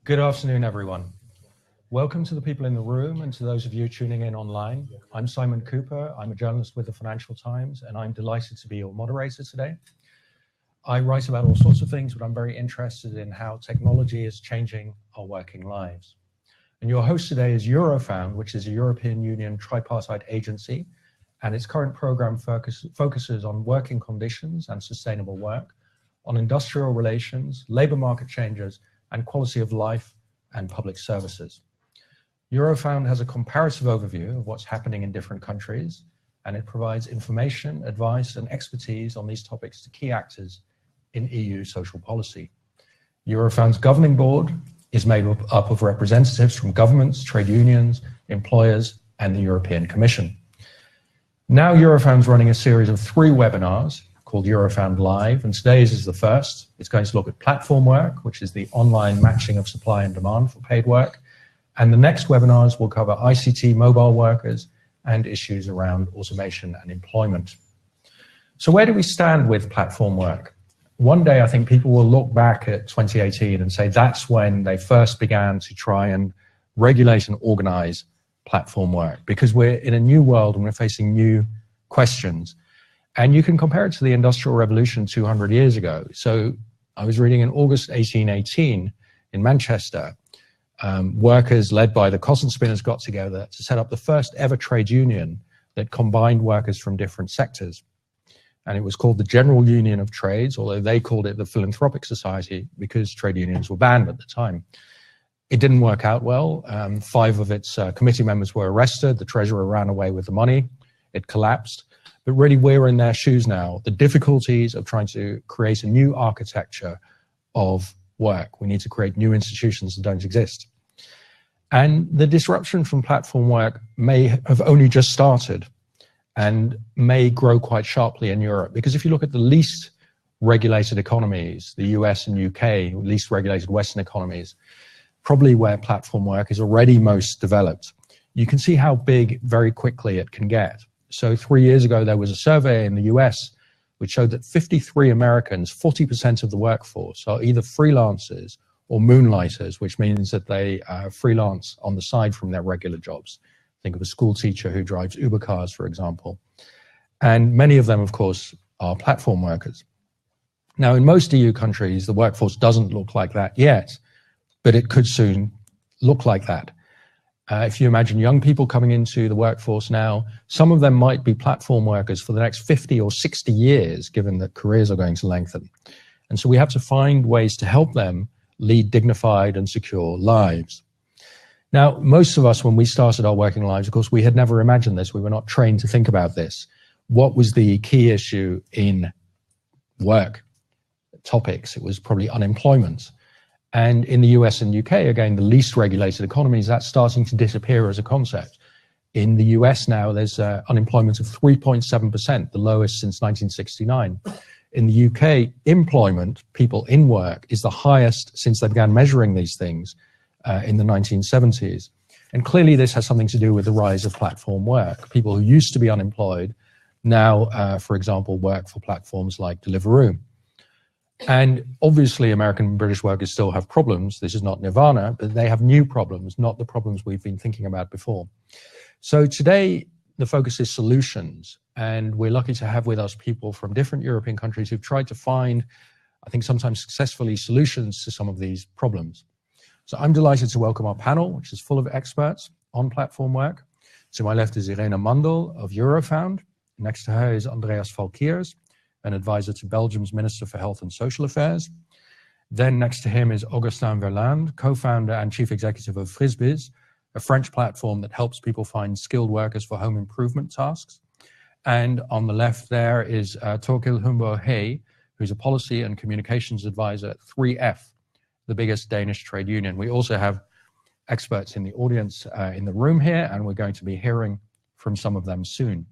Good afternoon, everyone. Welcome to the people in the room and to those of you tuning in online. I'm Simon Cooper. I'm a journalist with the Financial Times, and I'm delighted to be your moderator today. I write about all sorts of things, but I'm very interested in how technology is changing our working lives. And your host today is Eurofound, which is a European Union tripartite agency, and its current program focuses on working conditions and sustainable work, on industrial relations, labor market changes, and quality of life and public services. Eurofound has a comparative overview of what's happening in different countries, and it provides information, advice, and expertise on these topics to key actors in EU social policy. Eurofound's governing board is made up of representatives from governments, trade unions, employers, and the European Commission. Now Eurofound's running a series of 3 webinars called Eurofound Live, and today's is the first. It's going to look at platform work, which is the online matching of supply and demand for paid work. And the next webinars will cover ICT mobile workers and issues around automation and employment. So where do we stand with platform work? One day, I think people will look back at 2018 and say that's when they first began to try and regulate and organize platform work, because we're in a new world and we're facing new questions. And you can compare it to the Industrial Revolution 200 years ago. So I was reading in August 1818 in Manchester, workers led by the cotton spinners got together to set up the first ever trade union that combined workers from different sectors. And it was called the General Union of Trades, although they called it the Philanthropic Society because trade unions were banned at the time. It didn't work out well. 5 of its committee members were arrested. The treasurer ran away with the money. It collapsed. But really, we're in their shoes now. The difficulties of trying to create a new architecture of work. We need to create new institutions that don't exist. And the disruption from platform work may have only just started and may grow quite sharply in Europe. Because if you look at the least regulated economies, the US and UK, least regulated Western economies, probably where platform work is already most developed, you can see how big very quickly it can get. So 3 years ago, there was a survey in the US which showed that 53 Americans, 40% of the workforce, are either freelancers or moonlighters, which means that they freelance on the side from their regular jobs. Think of a school teacher who drives Uber cars, for example. And many of them, of course, are platform workers. Now, in most EU countries, the workforce doesn't look like that yet, but it could soon look like that. If you imagine young people coming into the workforce now, some of them might be platform workers for the next 50 or 60 years, given that careers are going to lengthen. And so we have to find ways to help them lead dignified and secure lives. Now, most of us, when we started our working lives, of course, we had never imagined this. We were not trained to think about this. What was the key issue in work topics? It was probably unemployment. And in the US and UK, again, the least regulated economies, that's starting to disappear as a concept. In the US now, there's unemployment of 3.7%, the lowest since 1969. In the UK, employment, people in work, is the highest since they began measuring these things in the 1970s. And clearly this has something to do with the rise of platform work. People who used to be unemployed now, for example, work for platforms like Deliveroo. And obviously, American and British workers still have problems. This is not nirvana, but they have new problems, not the problems we've been thinking about before. So today, the focus is solutions. And we're lucky to have with us people from different European countries who've tried to find, I think sometimes successfully, solutions to some of these problems. So I'm delighted to welcome our panel, which is full of experts on platform work. To my left is Irene Mandel of Eurofound. Next to her is Andreas Valkiers, an advisor to Belgium's Minister for Health and Social Affairs. Then next to him is Augustin Verlande, co-founder and chief executive of Frisbiz, a French platform that helps people find skilled workers for home improvement tasks. And on the left there is Torkild Humbo-Hey, who's a policy and communications advisor at 3F, the biggest Danish trade union. We also have experts in the audience in the room here, and we're going to be hearing from some of them soon.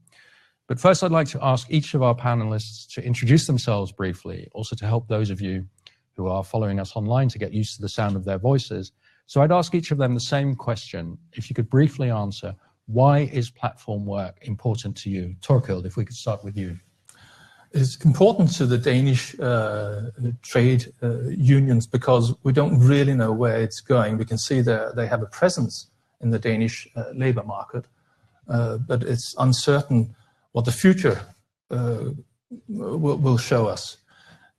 But first, I'd like to ask each of our panelists to introduce themselves briefly, also to help those of you who are following us online to get used to the sound of their voices. So I'd ask each of them the same question. If you could briefly answer, why is platform work important to you? Torkild, if we could start with you. is important to the Danish trade unions because we don't really know where it's going. We can see that they have a presence in the Danish labor market, but it's uncertain what the future will show us.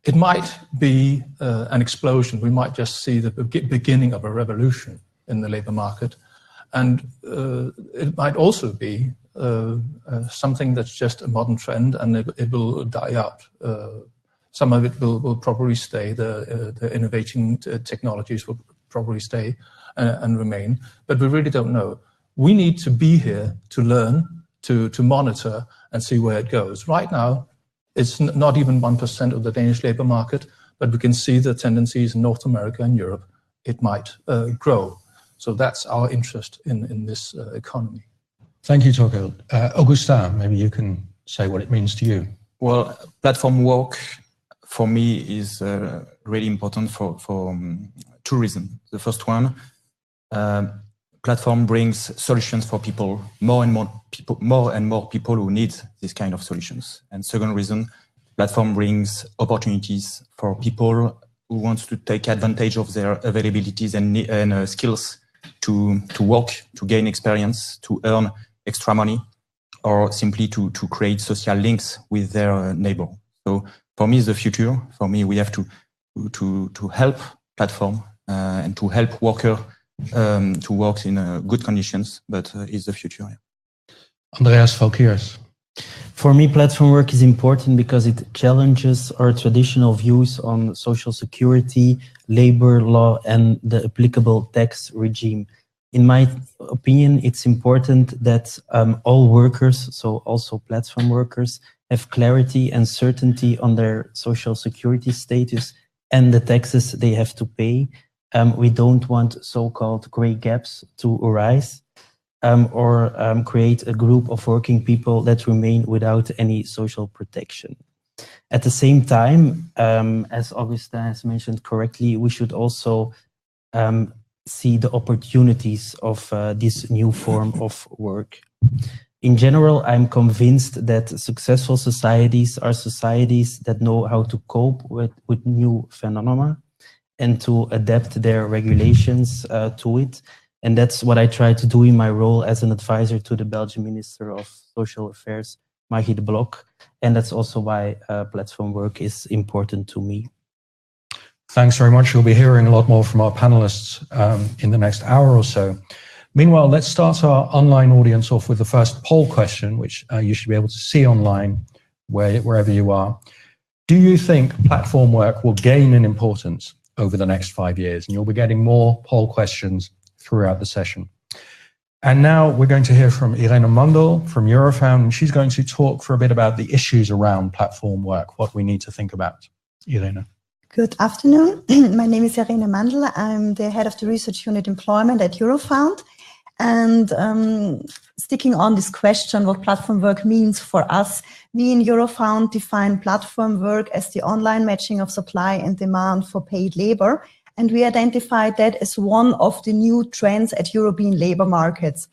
It might be an explosion. We might just see the beginning of a revolution in the labor market. And it might also be something that's just a modern trend and it will die out. Some of it will probably stay. The innovating technologies will probably stay and remain, but we really don't know. We need to be here to learn, to monitor and see where it goes. Right now, it's not even 1% of the Danish labor market, but we can see the tendencies in North America and Europe. It might grow. So that's our interest in this economy. Thank you, Torkild. Augustin, maybe you can say what it means to you. Well, platform work for me is really important for two reasons. The first one, platform brings solutions for people, more and more people who need this kind of solutions. And second reason, platform brings opportunities for people who want to take advantage of their availabilities and skills to work, to gain experience, to earn extra money, or simply to create social links with their neighbor. So for me, it's the future. For me, we have to help platform and to help worker to work in good conditions, but it's the future. Yeah. Andreas Valkiers. For me, platform work is important because it challenges our traditional views on social security, labor law, and the applicable tax regime. In my opinion, it's important that all workers, so also platform workers, have clarity and certainty on their social security status and the taxes they have to pay. We don't want so-called gray gaps to arise or create a group of working people that remain without any social protection. At the same time, as Augustin has mentioned correctly, we should also see the opportunities of this new form of work. In general, I'm convinced that successful societies are societies that know how to cope with new phenomena and to adapt their regulations to it. And that's what I try to do in my role as an advisor to the Belgian Minister of Social Affairs, Margie de Blok. And that's also why platform work is important to me. Thanks very much. You'll be hearing a lot more from our panelists in the next hour or so. Meanwhile, let's start our online audience off with the first poll question, which you should be able to see online wherever you are. Do you think platform work will gain in importance over the next 5 years? And you'll be getting more poll questions throughout the session. And now we're going to hear from Irene Mandel from Eurofound, and she's going to talk for a bit about the issues around platform work, what we need to think about. Irene. Good afternoon. My name is Irene Mandel. I'm the head of the research unit employment at Eurofound. And sticking on this question, what platform work means for us, we in Eurofound define platform work as the online matching of supply and demand for paid labor. And we identified that as one of the new trends at European labor markets.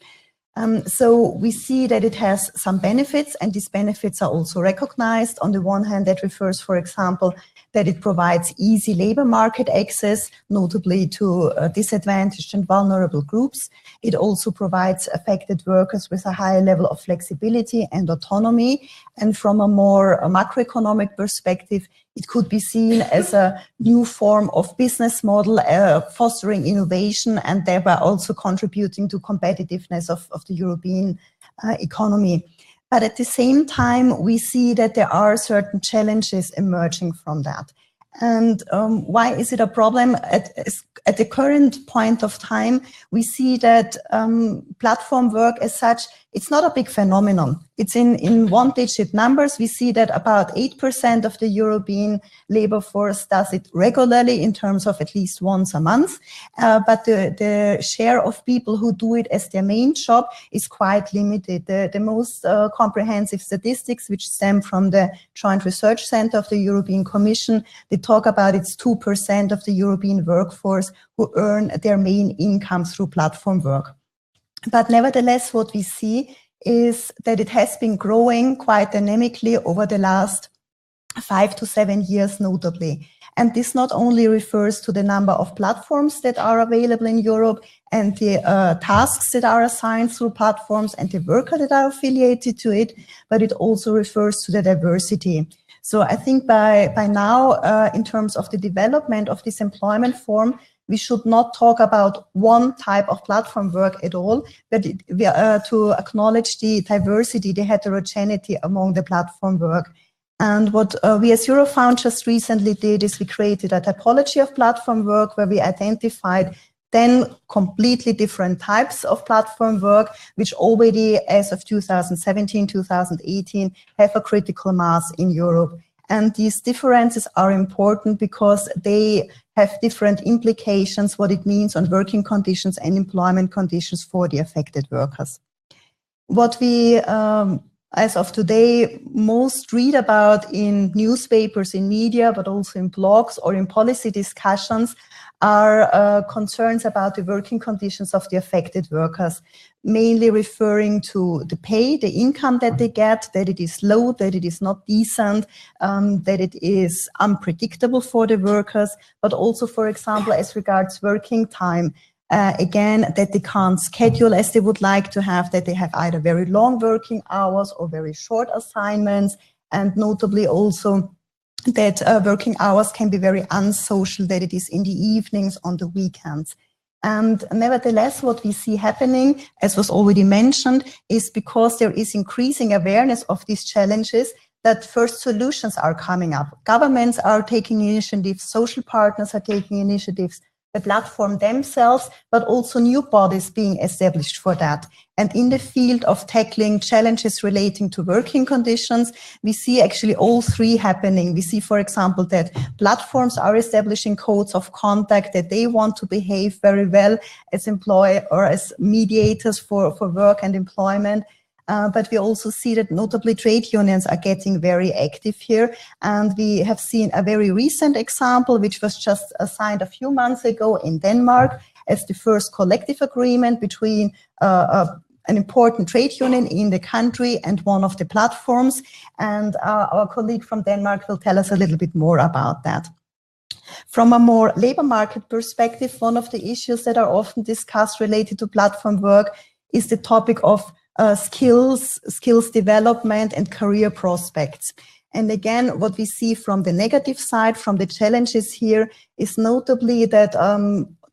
So we see that it has some benefits, and these benefits are also recognized. On the one hand, that refers, for example, that it provides easy labor market access, notably to disadvantaged and vulnerable groups. It also provides affected workers with a higher level of flexibility and autonomy. And from a more macroeconomic perspective, it could be seen as a new form of business model, fostering innovation and thereby also contributing to competitiveness of the European economy. But at the same time, we see that there are certain challenges emerging from that. And why is it a problem? At the current point of time, we see that platform work as such, it's not a big phenomenon. It's in one-digit numbers. We see that about 8% of the European labor force does it regularly in terms of at least once a month. But the share of people who do it as their main job is quite limited. The most comprehensive statistics, which stem from the Joint Research Center of the European Commission, they talk about it's 2% of the European workforce who earn their main income through platform work. But nevertheless, what we see is that it has been growing quite dynamically over the last 5 to 7 years notably. And this not only refers to the number of platforms that are available in Europe and the tasks that are assigned through platforms and the workers that are affiliated to it, but it also refers to the diversity. So I think by now, in terms of the development of this employment form, we should not talk about one type of platform work at all, but to acknowledge the diversity, the heterogeneity among the platform work. And what we as Eurofound just recently did is we created a typology of platform work where we identified 10 completely different types of platform work, which already, as of 2017, 2018, have a critical mass in Europe. And these differences are important because they have different implications, what it means on working conditions and employment conditions for the affected workers. What we, as of today, most read about in newspapers, in media, but also in blogs or in policy discussions are concerns about the working conditions of the affected workers, mainly referring to the pay, the income that they get, that it is low, that it is not decent, that it is unpredictable for the workers, but also, for example, as regards working time, again, that they can't schedule as they would like to have, that they have either very long working hours or very short assignments, and notably also that working hours can be very unsocial, that it is in the evenings, on the weekends. And nevertheless, what we see happening, as was already mentioned, is because there is increasing awareness of these challenges, that first solutions are coming up. Governments are taking initiatives, social partners are taking initiatives, the platform themselves, but also new bodies being established for that. And in the field of tackling challenges relating to working conditions, we see actually all three happening. We see, for example, that platforms are establishing codes of conduct, that they want to behave very well as employer or as mediators for work and employment. But we also see that notably trade unions are getting very active here. And we have seen a very recent example, which was just signed a few months ago in Denmark as the first collective agreement between an important trade union in the country and one of the platforms. And our colleague from Denmark will tell us a little bit more about that. From a more labor market perspective, one of the issues that are often discussed related to platform work is the topic of skills development and career prospects. And again, what we see from the negative side, from the challenges here, is notably that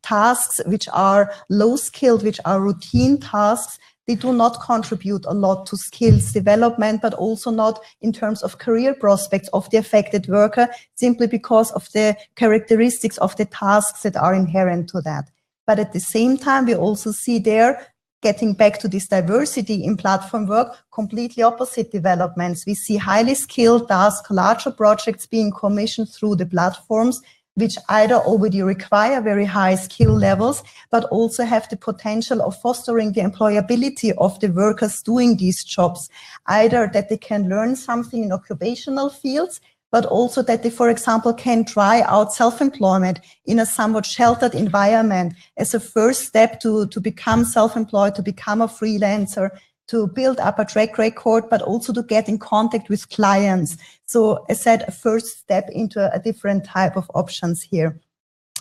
tasks which are low skilled, which are routine tasks, they do not contribute a lot to skills development, but also not in terms of career prospects of the affected worker, simply because of the characteristics of the tasks that are inherent to that. But at the same time, we also see there, getting back to this diversity in platform work, completely opposite developments. We see highly skilled tasks, larger projects being commissioned through the platforms, which either already require very high skill levels, but also have the potential of fostering the employability of the workers doing these jobs, either that they can learn something in occupational fields, but also that they, for example, can try out self-employment in a somewhat sheltered environment as a first step to become self-employed, to become a freelancer, to build up a track record, but also to get in contact with clients. So as I said, a first step into a different type of options here.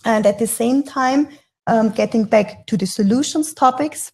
And at the same time, getting back to the solutions topics,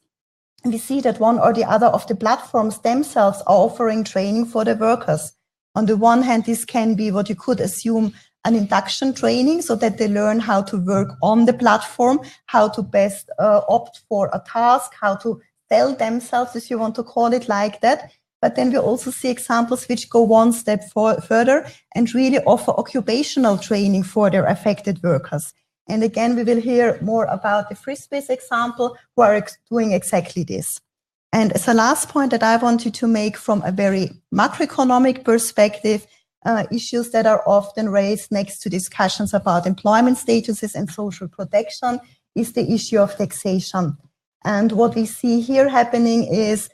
we see that one or the other of the platforms themselves are offering training for the workers. On the one hand, this can be what you could assume an induction training, so that they learn how to work on the platform, how to best opt for a task, how to sell themselves, if you want to call it like that. But then we also see examples which go one step further and really offer occupational training for their affected workers. And again, we will hear more about the Frisbees example, who are doing exactly this. And as a last point that I wanted to make from a very macroeconomic perspective, issues that are often raised next to discussions about employment statuses and social protection is the issue of taxation. And what we see here happening is,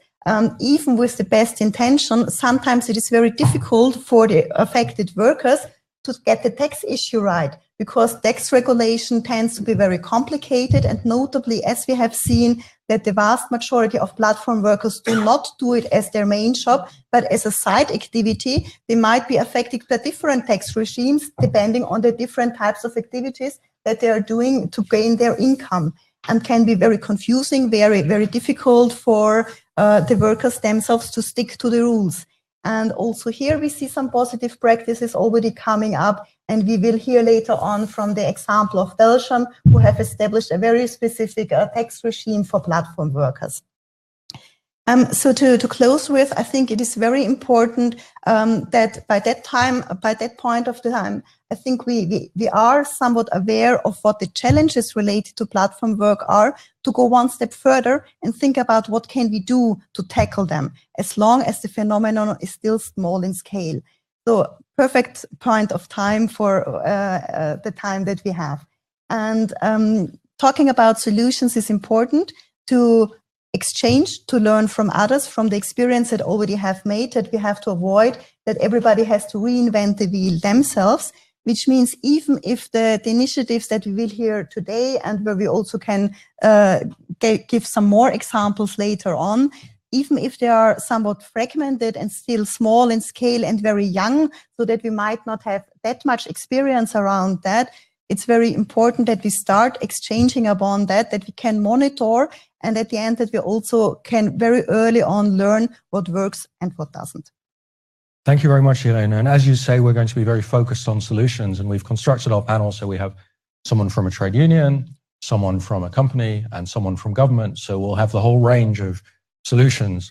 even with the best intention, sometimes it is very difficult for the affected workers to get the tax issue right, because tax regulation tends to be very complicated, and notably, as we have seen, that the vast majority of platform workers do not do it as their main job, but as a side activity. They might be affected by different tax regimes depending on the different types of activities that they are doing to gain their income, and can be very confusing, very, very difficult for the workers themselves to stick to the rules. And also here we see some positive practices already coming up, and we will hear later on from the example of Belgium, who have established a very specific tax regime for platform workers. So to close with, I think it is very important that by that point of the time, I think we are somewhat aware of what the challenges related to platform work are, to go one step further and think about what can we do to tackle them, as long as the phenomenon is still small in scale. So perfect point of time for the time that we have. And talking about solutions is important to exchange, to learn from others, from the experience that already have made, that we have to avoid that everybody has to reinvent the wheel themselves, which means even if the initiatives that we will hear today, and where we also can give some more examples later on, even if they are somewhat fragmented and still small in scale and very young, so that we might not have that much experience around that, it's very important that we start exchanging upon that we can monitor, and at the end that we also can very early on learn what works and what doesn't. Thank you very much, Elena. And as you say, we're going to be very focused on solutions, and we've constructed our panel so we have someone from a trade union, someone from a company, and someone from government. So we'll have the whole range of solutions.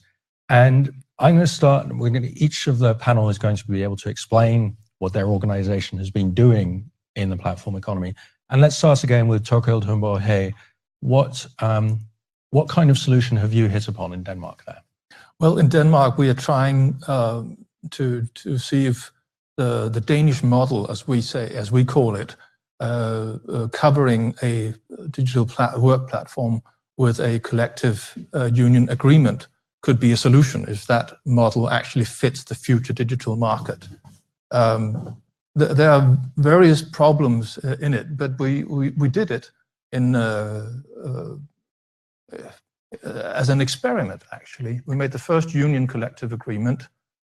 And I'm going to start, each of the panel is going to be able to explain what their organization has been doing in the platform economy. And let's start again with Torkild Humborg. What kind of solution have you hit upon in Denmark there? Well, in Denmark, we are trying to see if the Danish model, as we call it, covering a digital work platform with a collective union agreement could be a solution, if that model actually fits the future digital market. There are various problems in it, but we did it in as an experiment, actually. We made the first union collective agreement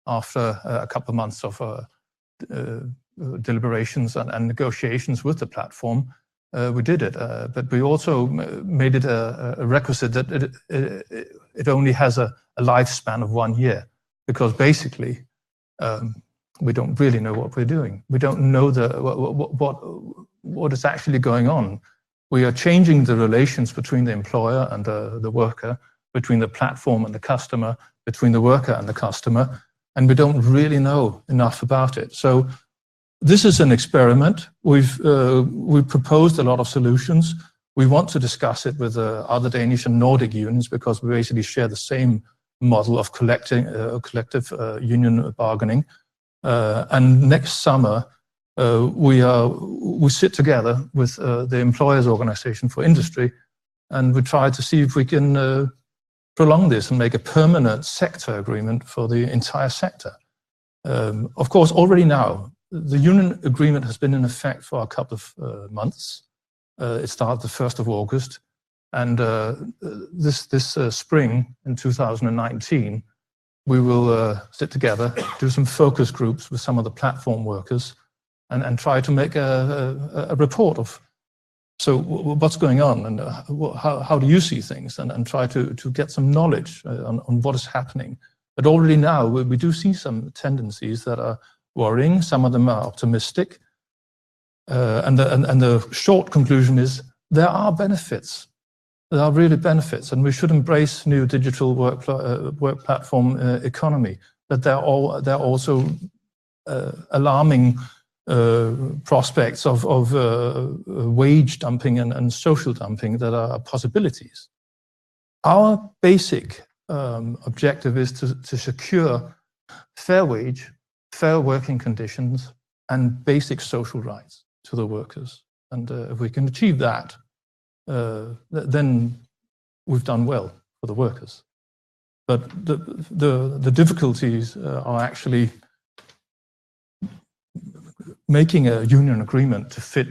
after a couple of months of deliberations and negotiations with the platform. We did it, but we also made it a requisite that it only has a lifespan of 1 year, because basically we don't really know what we're doing. We don't know what is actually going on. We are changing the relations between the employer and the worker, between the platform and the customer, between the worker and the customer, and we don't really know enough about it. So this is an experiment. We've proposed a lot of solutions. We want to discuss it with other Danish and Nordic unions, because we basically share the same model of collective union bargaining. And next summer, we sit together with the employers' organization for industry, and we try to see if we can prolong this and make a permanent sector agreement for the entire sector. Of course, already now, the union agreement has been in effect for a couple of months. It started the 1st of August, and this spring in 2019, we will sit together, do some focus groups with some of the platform workers, and try to make a report of what's going on, and how do you see things, and try to get some knowledge on what is happening. But already now we do see some tendencies that are worrying. Some of them are optimistic, and the short conclusion is there are benefits. There are really benefits, and we should embrace new digital work platform economy. But there are also alarming prospects of wage dumping and social dumping that are possibilities. Our basic objective is to secure fair wage, fair working conditions, and basic social rights to the workers. And if we can achieve that, then we've done well for the workers. But the difficulties are actually making a union agreement to fit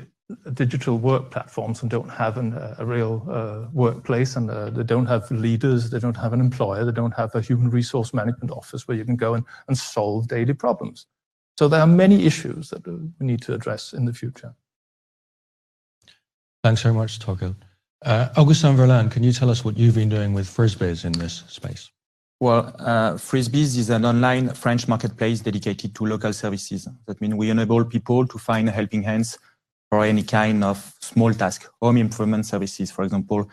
digital work platforms and don't have a real workplace, and they don't have leaders, they don't have an employer, they don't have a human resource management office where you can go and solve daily problems. So there are many issues that we need to address in the future. Thanks very much, Torkild. Augustin Verlaine, can you tell us what you've been doing with Frisbees in this space? Well, Frisbees is an online French marketplace dedicated to local services. That means we enable people to find helping hands for any kind of small task, home improvement services. For example,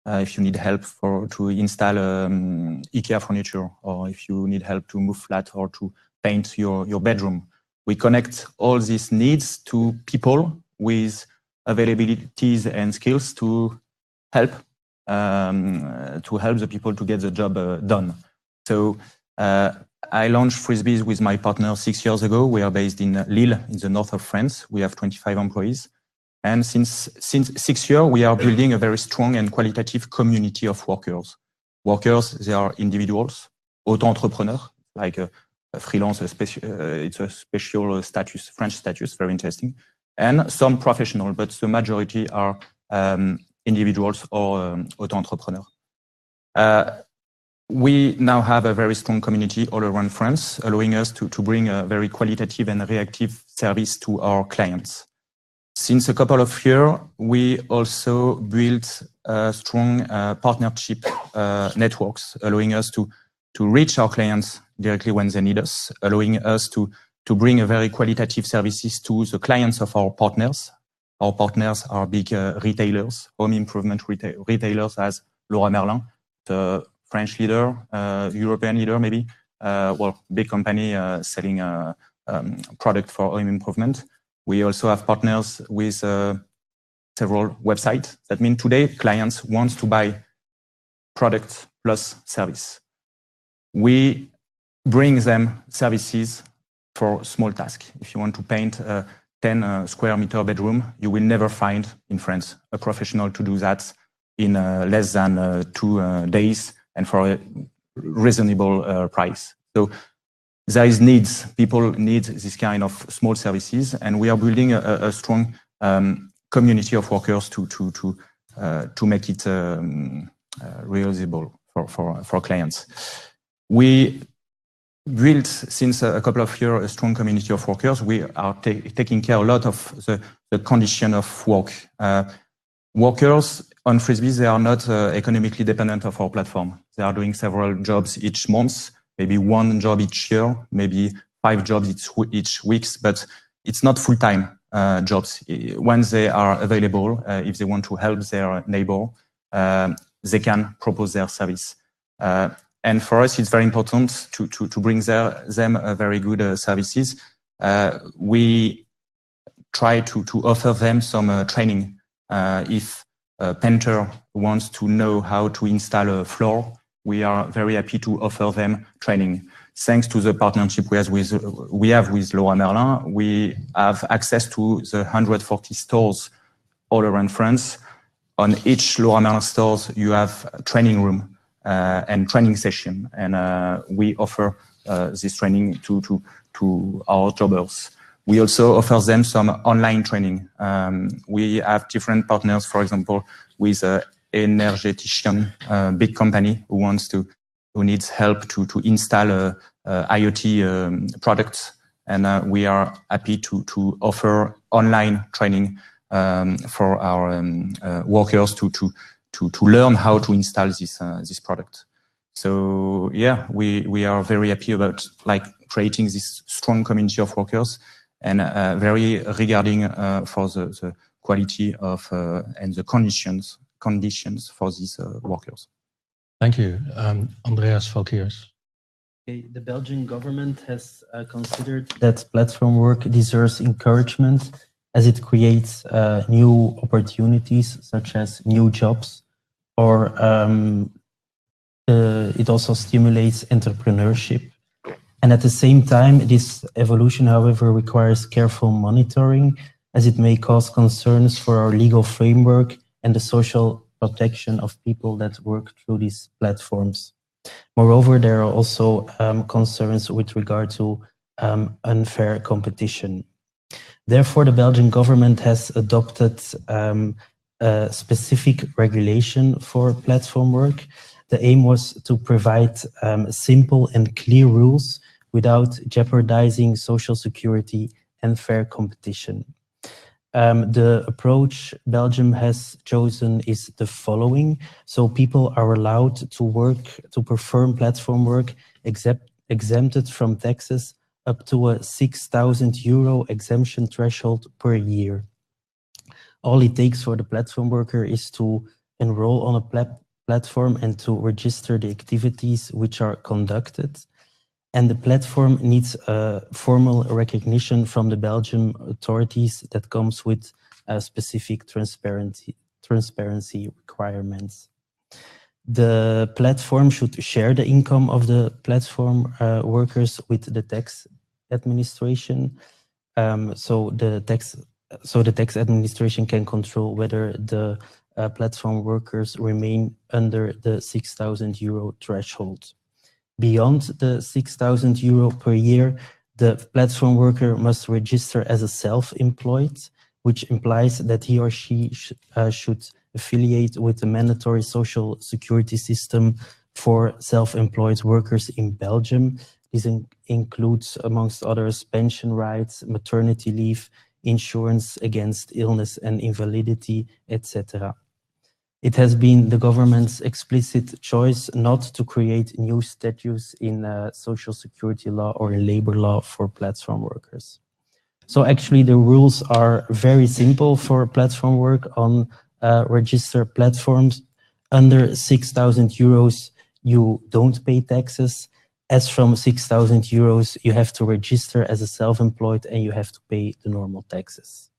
if you need help to install IKEA furniture, or if you need help to move flat or to paint your bedroom. We connect all these needs to people with availabilities and skills to help the people to get the job done. So I launched Frisbees with my partner 6 years ago. We are based in Lille, in the north of France. We have 25 employees. And since 6 years, we are building a very strong and qualitative community of workers. Workers, they are individuals, auto-entrepreneurs, like a freelance, it's a special status, French status, very interesting. And some professional, but the majority are individuals or auto-entrepreneurs. We now have a very strong community all around France, allowing us to bring a very qualitative and reactive service to our clients. Since a couple of years, we also built strong partnership networks, allowing us to reach our clients directly when they need us, allowing us to bring a very qualitative services to the clients of our partners. Our partners are big retailers, home improvement retailers as Leroy Merlin, the French leader, European leader maybe, big company selling product for home improvement. We also have partners with several websites. That means today clients want to buy product plus service. We bring them services for small tasks. If you want to paint a 10 square meter bedroom, you will never find in France a professional to do that in less than 2 days and for a reasonable price. So there is needs, people need this kind of small services, and we are building a strong community of workers to make it realizable for clients. We built since a couple of years a strong community of workers. We are taking care a lot of the condition of work. Workers on Frisbees, they are not economically dependent of our platform. They are doing several jobs each month, maybe 1 job each year, maybe 5 jobs each week, but it's not full-time jobs. When they are available, if they want to help their neighbor, they can propose their service. And for us, it's very important to bring them a very good services. We try to offer them some training. If a painter wants to know how to install a floor, we are very happy to offer them training. Thanks to the partnership we have with Leroy Merlin, we have access to the 140 stores all around France. On each Leroy Merlin stores, you have a training room and training session, and we offer this training to our jobbers. We also offer them some online training. We have different partners, for example, with Energetician, a big company who needs help to install IoT products, and we are happy to offer online training for our workers to learn how to install this product. So yeah, we are very happy about creating this strong community of workers, and very regarding for the quality of and the conditions for these workers. Thank you. Andreas Valkiers. Okay, the Belgian government has considered that platform work deserves encouragement as it creates new opportunities such as new jobs, or it also stimulates entrepreneurship. And at the same time, this evolution, however, requires careful monitoring as it may cause concerns for our legal framework and the social protection of people that work through these platforms. Moreover, there are also concerns with regard to unfair competition. Therefore, the Belgian government has adopted a specific regulation for platform work. The aim was to provide simple and clear rules without jeopardizing social security and fair competition. The approach Belgium has chosen is the following. So people are allowed to perform platform work exempted from taxes up to a €6,000 exemption threshold per year. All it takes for the platform worker is to enroll on a platform and to register the activities which are conducted. And the platform needs a formal recognition from the Belgian authorities that comes with specific transparency requirements. The platform should share the income of the platform workers with the tax administration. So the tax administration can control whether the platform workers remain under the €6,000 threshold. Beyond the €6,000 per year, the platform worker must register as a self-employed, which implies that he or she should affiliate with the mandatory social security system for self-employed workers in Belgium. This includes, amongst others, pension rights, maternity leave, insurance against illness and invalidity, etc. It has been the government's explicit choice not to create new statutes in social security law or in labor law for platform workers. So actually the rules are very simple for platform work on registered platforms. Under €6,000, you don't pay taxes. As from €6,000, you have to register as a self-employed and you have to pay the normal taxes.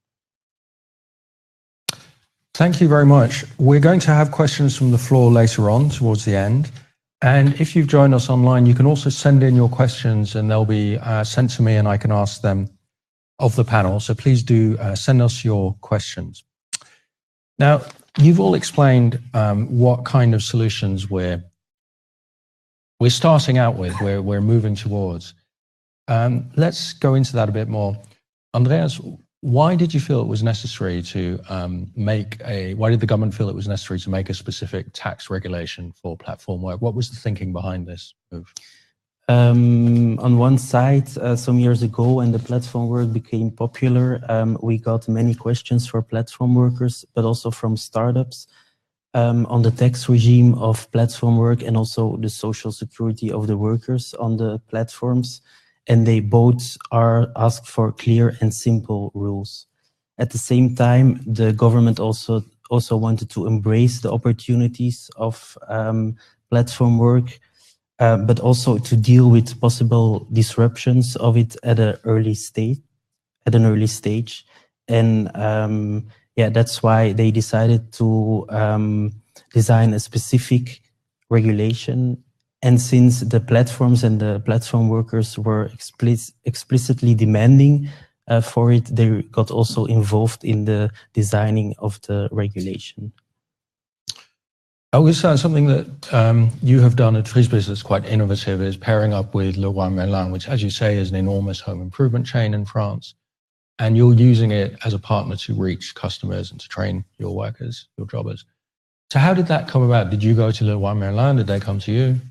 Thank you very much. We're going to have questions from the floor later on towards the end. And if you've joined us online, you can also send in your questions and they'll be sent to me and I can ask them of the panel. So please do send us your questions. Now, you've all explained what kind of solutions we're starting out with, we're moving towards. Let's go into that a bit more. Andreas, why did you feel it was necessary to why did the government feel it was necessary to make a specific tax regulation for platform work? What was the thinking behind this move? On one side, some years ago, when the platform work became popular, we got many questions for platform workers, but also from startups on the tax regime of platform work and also the social security of the workers on the platforms. And they both are asked for clear and simple rules. At the same time, the government also wanted to embrace the opportunities of platform work, but also to deal with possible disruptions of it at an early stage. And yeah, that's why they decided to design a specific regulation. And since the platforms and the platform workers were explicitly demanding for it, they got also involved in the designing of the regulation. Something that you have done at Frisbee that's quite innovative is pairing up with Leroy Merlin, which, as you say, is an enormous home improvement chain in France. And you're using it as a partner to reach customers and to train your workers, your jobbers. So how did that come about? Did you go to Leroy Merlin? Did they come to you?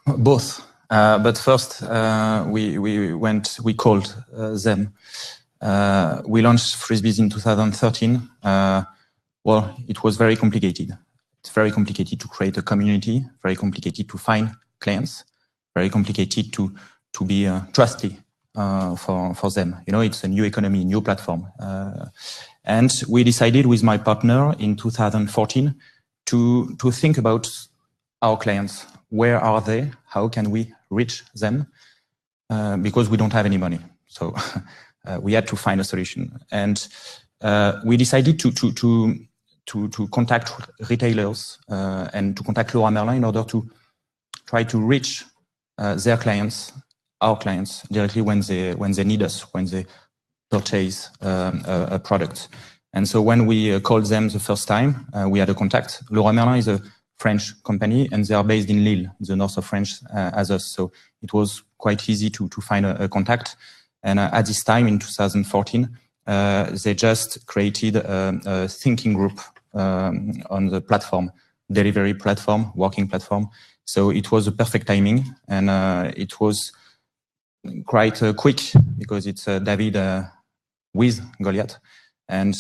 Both. But first, we called them. We launched Frisbees in 2013. Well, it was very complicated. It's very complicated to create a community, very complicated to find clients, very complicated to be trusty for them. You know, it's a new economy, new platform. And we decided with my partner in 2014 to think about our clients. Where are they? How can we reach them? Because we don't have any money. So we had to find a solution. And we decided to contact retailers and to contact Leroy Merlin in order to try to reach their clients, our clients, directly when they need us, when they purchase a product. And so when we called them the first time, we had a contact. Leroy Merlin is a French company, and they are based in Lille, in the north of France, as us. So it was quite easy to find a contact. And at this time in 2014, they just created a thinking group on the platform, delivery platform, working platform. So it was a perfect timing, and it was quite quick because it's David with Goliath. And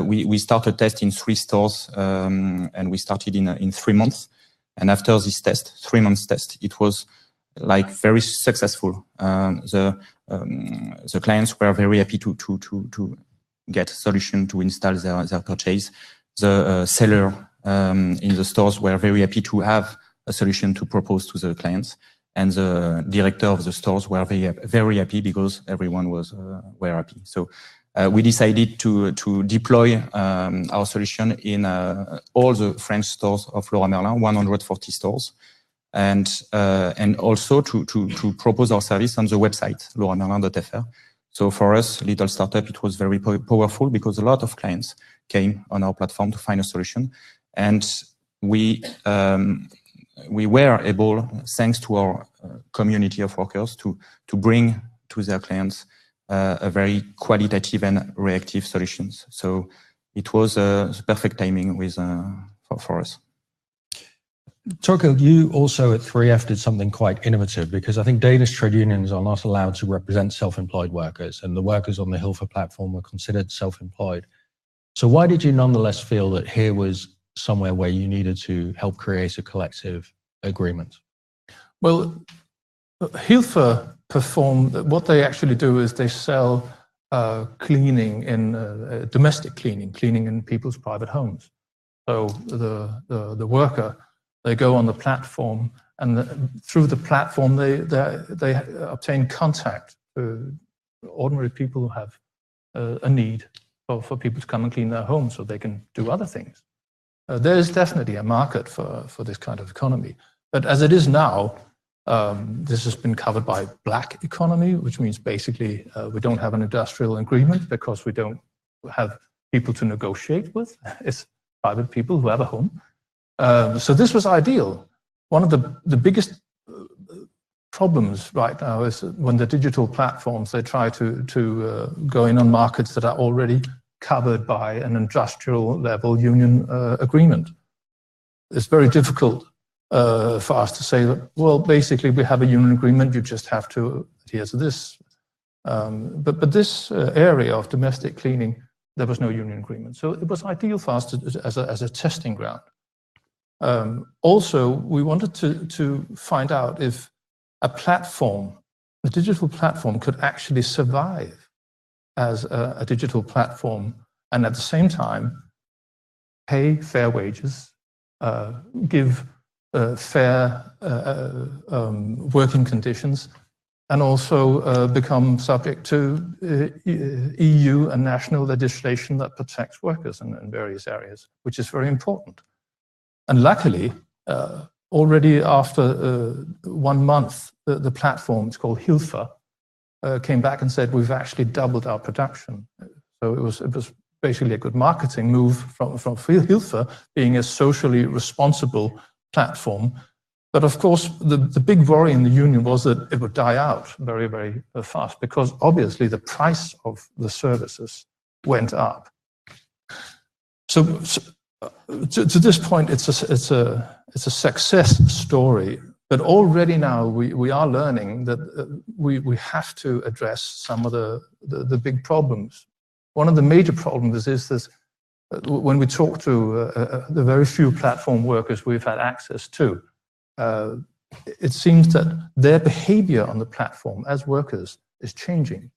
we started test in 3 stores, and we started in 3 months. And after this test, 3 months test, it was like very successful. The clients were very happy to get a solution to install their purchase. The seller in the stores were very happy to have a solution to propose to the clients. And the director of the stores were very happy because everyone were happy. So we decided to deploy our solution in all the French stores of Leroy Merlin, 140 stores, and also to propose our service on the website, leroymerlin.fr. So for us, little startup, it was very powerful because a lot of clients came on our platform to find a solution, and we were able, thanks to our community of workers, to bring to their clients a very qualitative and reactive solutions. So it was the perfect timing for us. Torkild, you also at 3F did something quite innovative, because I think Danish trade unions are not allowed to represent self-employed workers, and the workers on the Hilfer platform were considered self-employed. So why did you nonetheless feel that here was somewhere where you needed to help create a collective agreement? Well, Hilfer perform, what they actually do is they sell cleaning in domestic cleaning in people's private homes. So the worker, they go on the platform, and through the platform they obtain contact to ordinary people who have a need for people to come and clean their homes so they can do other things. There is definitely a market for this kind of economy, but as it is now, this has been covered by black economy, which means basically we don't have an industrial agreement because we don't have people to negotiate with. It's private people who have a home. So this was ideal. One of the biggest problems right now is when the digital platforms, they try to go in on markets that are already covered by an industrial level union agreement. It's very difficult for us to say that, well, basically we have a union agreement, you just have to adhere to this. But this area of domestic cleaning, there was no union agreement. So it was ideal for us as a testing ground. Also, we wanted to find out if a platform, a digital platform, could actually survive as a digital platform and at the same time pay fair wages, give fair working conditions, and also become subject to EU and national legislation that protects workers in various areas, which is very important. And luckily, already after 1 month, the platform, it's called Hilfer, came back and said, we've actually doubled our production. So it was basically a good marketing move from Hilfer being a socially responsible platform. But of course, the big worry in the union was that it would die out very, very fast, because obviously the price of the services went up. So to this point, it's a success story. But already now we are learning that we have to address some of the big problems. One of the major problems is this: when we talk to the very few platform workers we've had access to, it seems that their behavior on the platform as workers is changing.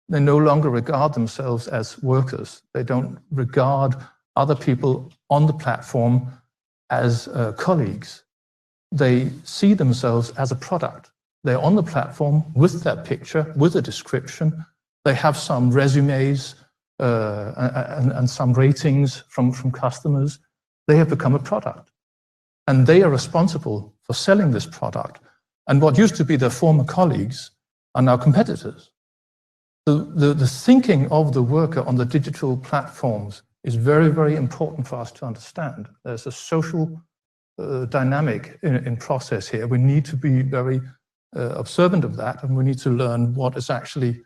They no longer regard themselves as workers. They don't regard other people on the platform as colleagues. They see themselves as a product. They're on the platform with their picture, with a description. They have some resumes and some ratings from customers. They have become a product. And they are responsible for selling this product. And what used to be their former colleagues are now competitors. The thinking of the worker on the digital platforms is very, very important for us to understand. There's a social dynamic in process here. We need to be very observant of that, and we need to learn what is actually,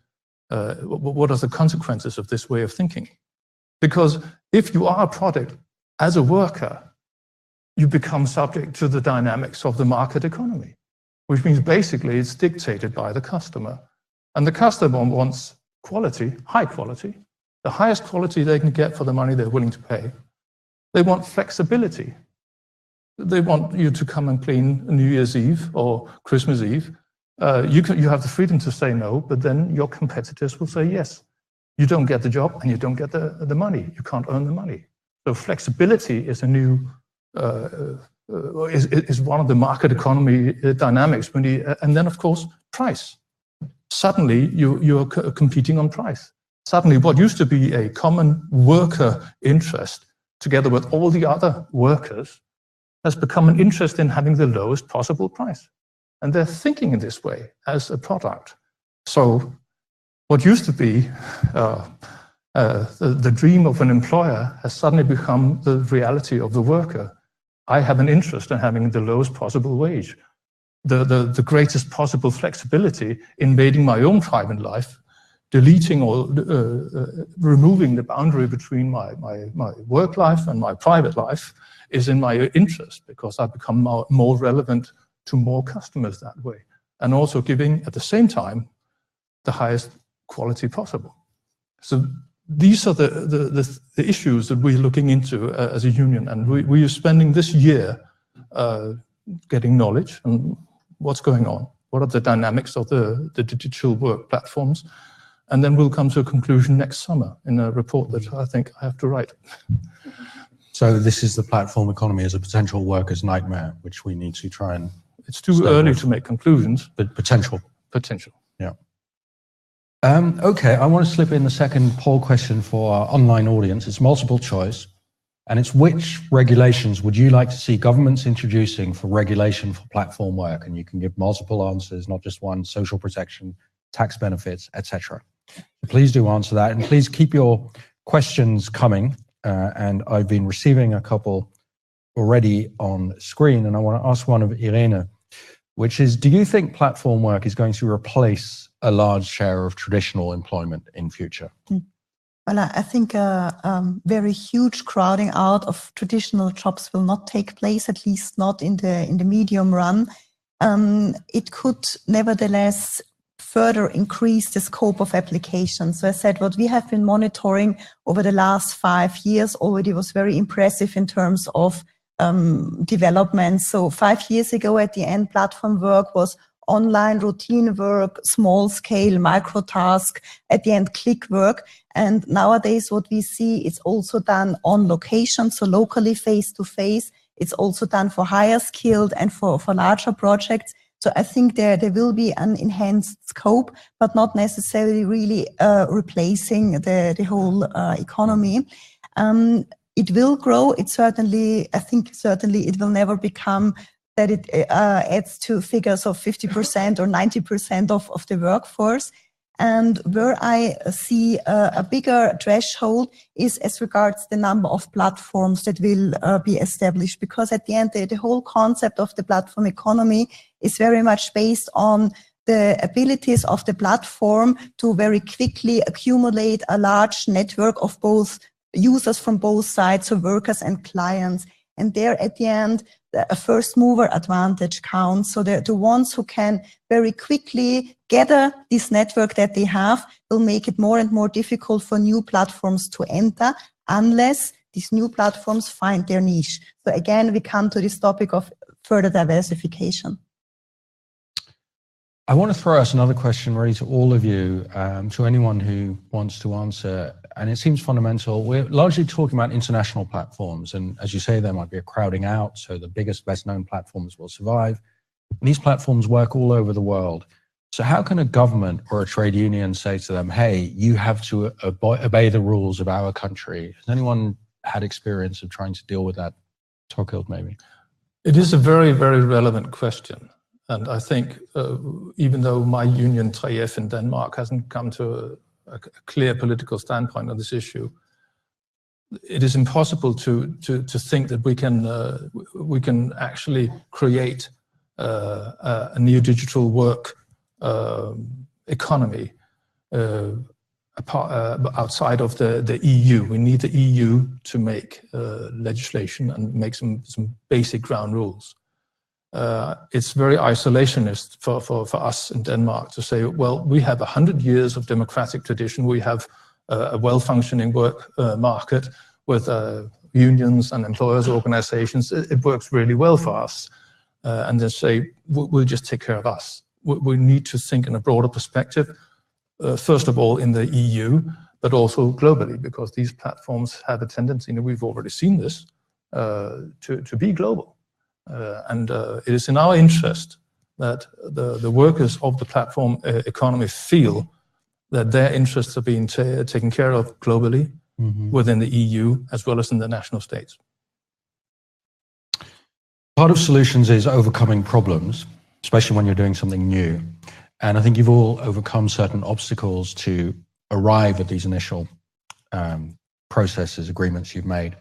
what are the consequences of this way of thinking. Because if you are a product as a worker, you become subject to the dynamics of the market economy, which means basically it's dictated by the customer. And the customer wants quality, high quality, the highest quality they can get for the money they're willing to pay. They want flexibility. They want you to come and clean New Year's Eve or Christmas Eve. You have the freedom to say no, but then your competitors will say yes. You don't get the job and you don't get the money. You can't earn the money. So flexibility is a new, is one of the market economy dynamics. And then of course, price. Suddenly you're competing on price. Suddenly what used to be a common worker interest together with all the other workers has become an interest in having the lowest possible price. And they're thinking in this way as a product. So what used to be the dream of an employer has suddenly become the reality of the worker. I have an interest in having the lowest possible wage, the greatest possible flexibility, invading my own private life, deleting or removing the boundary between my work life and my private life is in my interest, because I become more relevant to more customers that way, and also giving at the same time the highest quality possible. So these are the issues that we're looking into as a union, and we are spending this year getting knowledge on what's going on, what are the dynamics of the digital work platforms, and then we'll come to a conclusion next summer in a report that I think I have to write. So this is the platform economy as a potential worker's nightmare, which we need to try and... It's too early to make conclusions. But potential. Potential. Yeah. Okay, I want to slip in the second poll question for our online audience. It's multiple choice, and it's which regulations would you like to see governments introducing for regulation for platform work? And you can give multiple answers, not just one: social protection, tax benefits, etc. Please do answer that, and please keep your questions coming. And I've been receiving a couple already on screen, and I want to ask one of Irene, which is, do you think platform work is going to replace a large share of traditional employment in future? Well, I think a very huge crowding out of traditional jobs will not take place, at least not in the medium run. It could nevertheless further increase the scope of application. So I said what we have been monitoring over the last 5 years already was very impressive in terms of development. So 5 years ago at the end, platform work was online routine work, small scale, micro task, at the end click work. And nowadays what we see is also done on location, so locally face to face. It's also done for higher skilled and for larger projects. So I think there will be an enhanced scope, but not necessarily really replacing the whole economy. It will grow. I think certainly it will never become that it adds to figures of 50% or 90% of the workforce. And where I see a bigger threshold is as regards the number of platforms that will be established, because at the end, the whole concept of the platform economy is very much based on the abilities of the platform to very quickly accumulate a large network of both users from both sides, so workers and clients. And there at the end, a first mover advantage counts. So the ones who can very quickly gather this network that they have will make it more and more difficult for new platforms to enter unless these new platforms find their niche. So again, we come to this topic of further diversification. I want to throw us another question really to all of you, to anyone who wants to answer, and it seems fundamental. We're largely talking about international platforms, and as you say, there might be a crowding out, so the biggest, best known platforms will survive. And these platforms work all over the world. So how can a government or a trade union say to them, hey, you have to obey the rules of our country? Has anyone had experience of trying to deal with that? Torkild, maybe. It is a very, very relevant question. And I think even though my union 3F in Denmark hasn't come to a clear political standpoint on this issue, it is impossible to think that we can actually create a new digital work economy outside of the EU. We need the EU to make legislation and make some basic ground rules. It's very isolationist for us in Denmark to say, well, we have 100 years of democratic tradition. We have a well-functioning work market with unions and employers' organizations. It works really well for us. And they say, we'll just take care of us. We need to think in a broader perspective, first of all in the EU, but also globally, because these platforms have a tendency, and we've already seen this, to be global. And it is in our interest that the workers of the platform economy feel that their interests are being taken care of globally within the EU as well as in the national states. Part of solutions is overcoming problems, especially when you're doing something new. And I think you've all overcome certain obstacles to arrive at these initial processes, agreements you've made.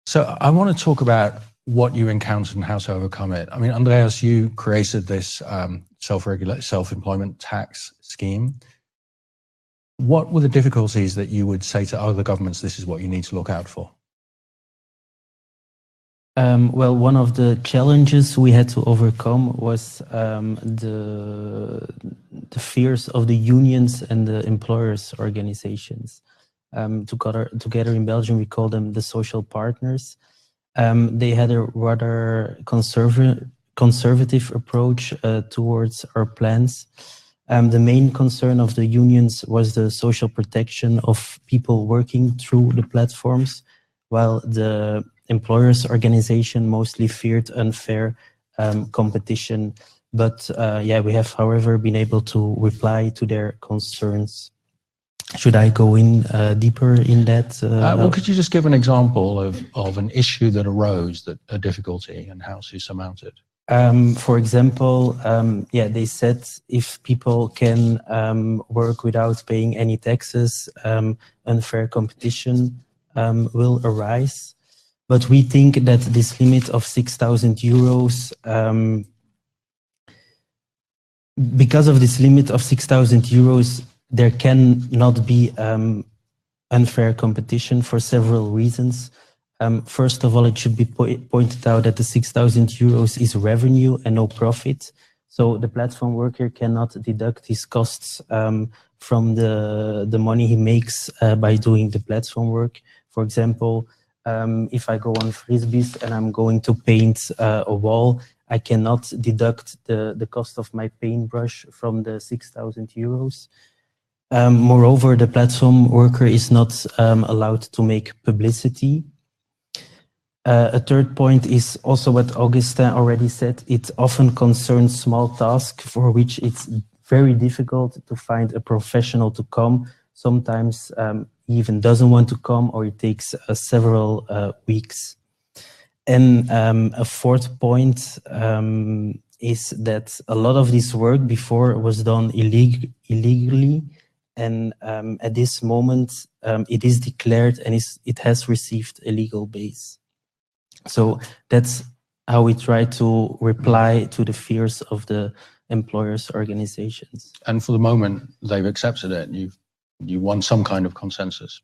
So I want to talk about what you encountered and how to overcome it. I mean, Andreas, you created this self-employment tax scheme. What were the difficulties that you would say to other governments, this is what you need to look out for? Well, one of the challenges we had to overcome was the fears of the unions and the employers' organizations. Together in Belgium, we call them the social partners. They had a rather conservative approach towards our plans. The main concern of the unions was the social protection of people working through the platforms, while the employers' organization mostly feared unfair competition. But yeah, we have, however, been able to reply to their concerns. Should I go in deeper in that? Well, could you just give an example of an issue that arose, a difficulty, and how to surmount it? For example, yeah, they said if people can work without paying any taxes, unfair competition will arise. But we think that this limit of 6,000 euros, because of this limit of 6,000 euros, there cannot be unfair competition for several reasons. First of all, it should be pointed out that the 6,000 euros is revenue and no profit. So the platform worker cannot deduct his costs from the money he makes by doing the platform work. For example, if I go on Frisbees and I'm going to paint a wall, I cannot deduct the cost of my paintbrush from the 6,000 euros. Moreover, the platform worker is not allowed to make publicity. A third point is also what Augustin already said. It often concerns small tasks for which it's very difficult to find a professional to come. Sometimes he even doesn't want to come, or it takes several weeks. And a fourth point is that a lot of this work before was done illegally. And at this moment, it is declared and it has received a legal base. So that's how we try to reply to the fears of the employers' organizations. And for the moment, they've accepted it. You won some kind of consensus.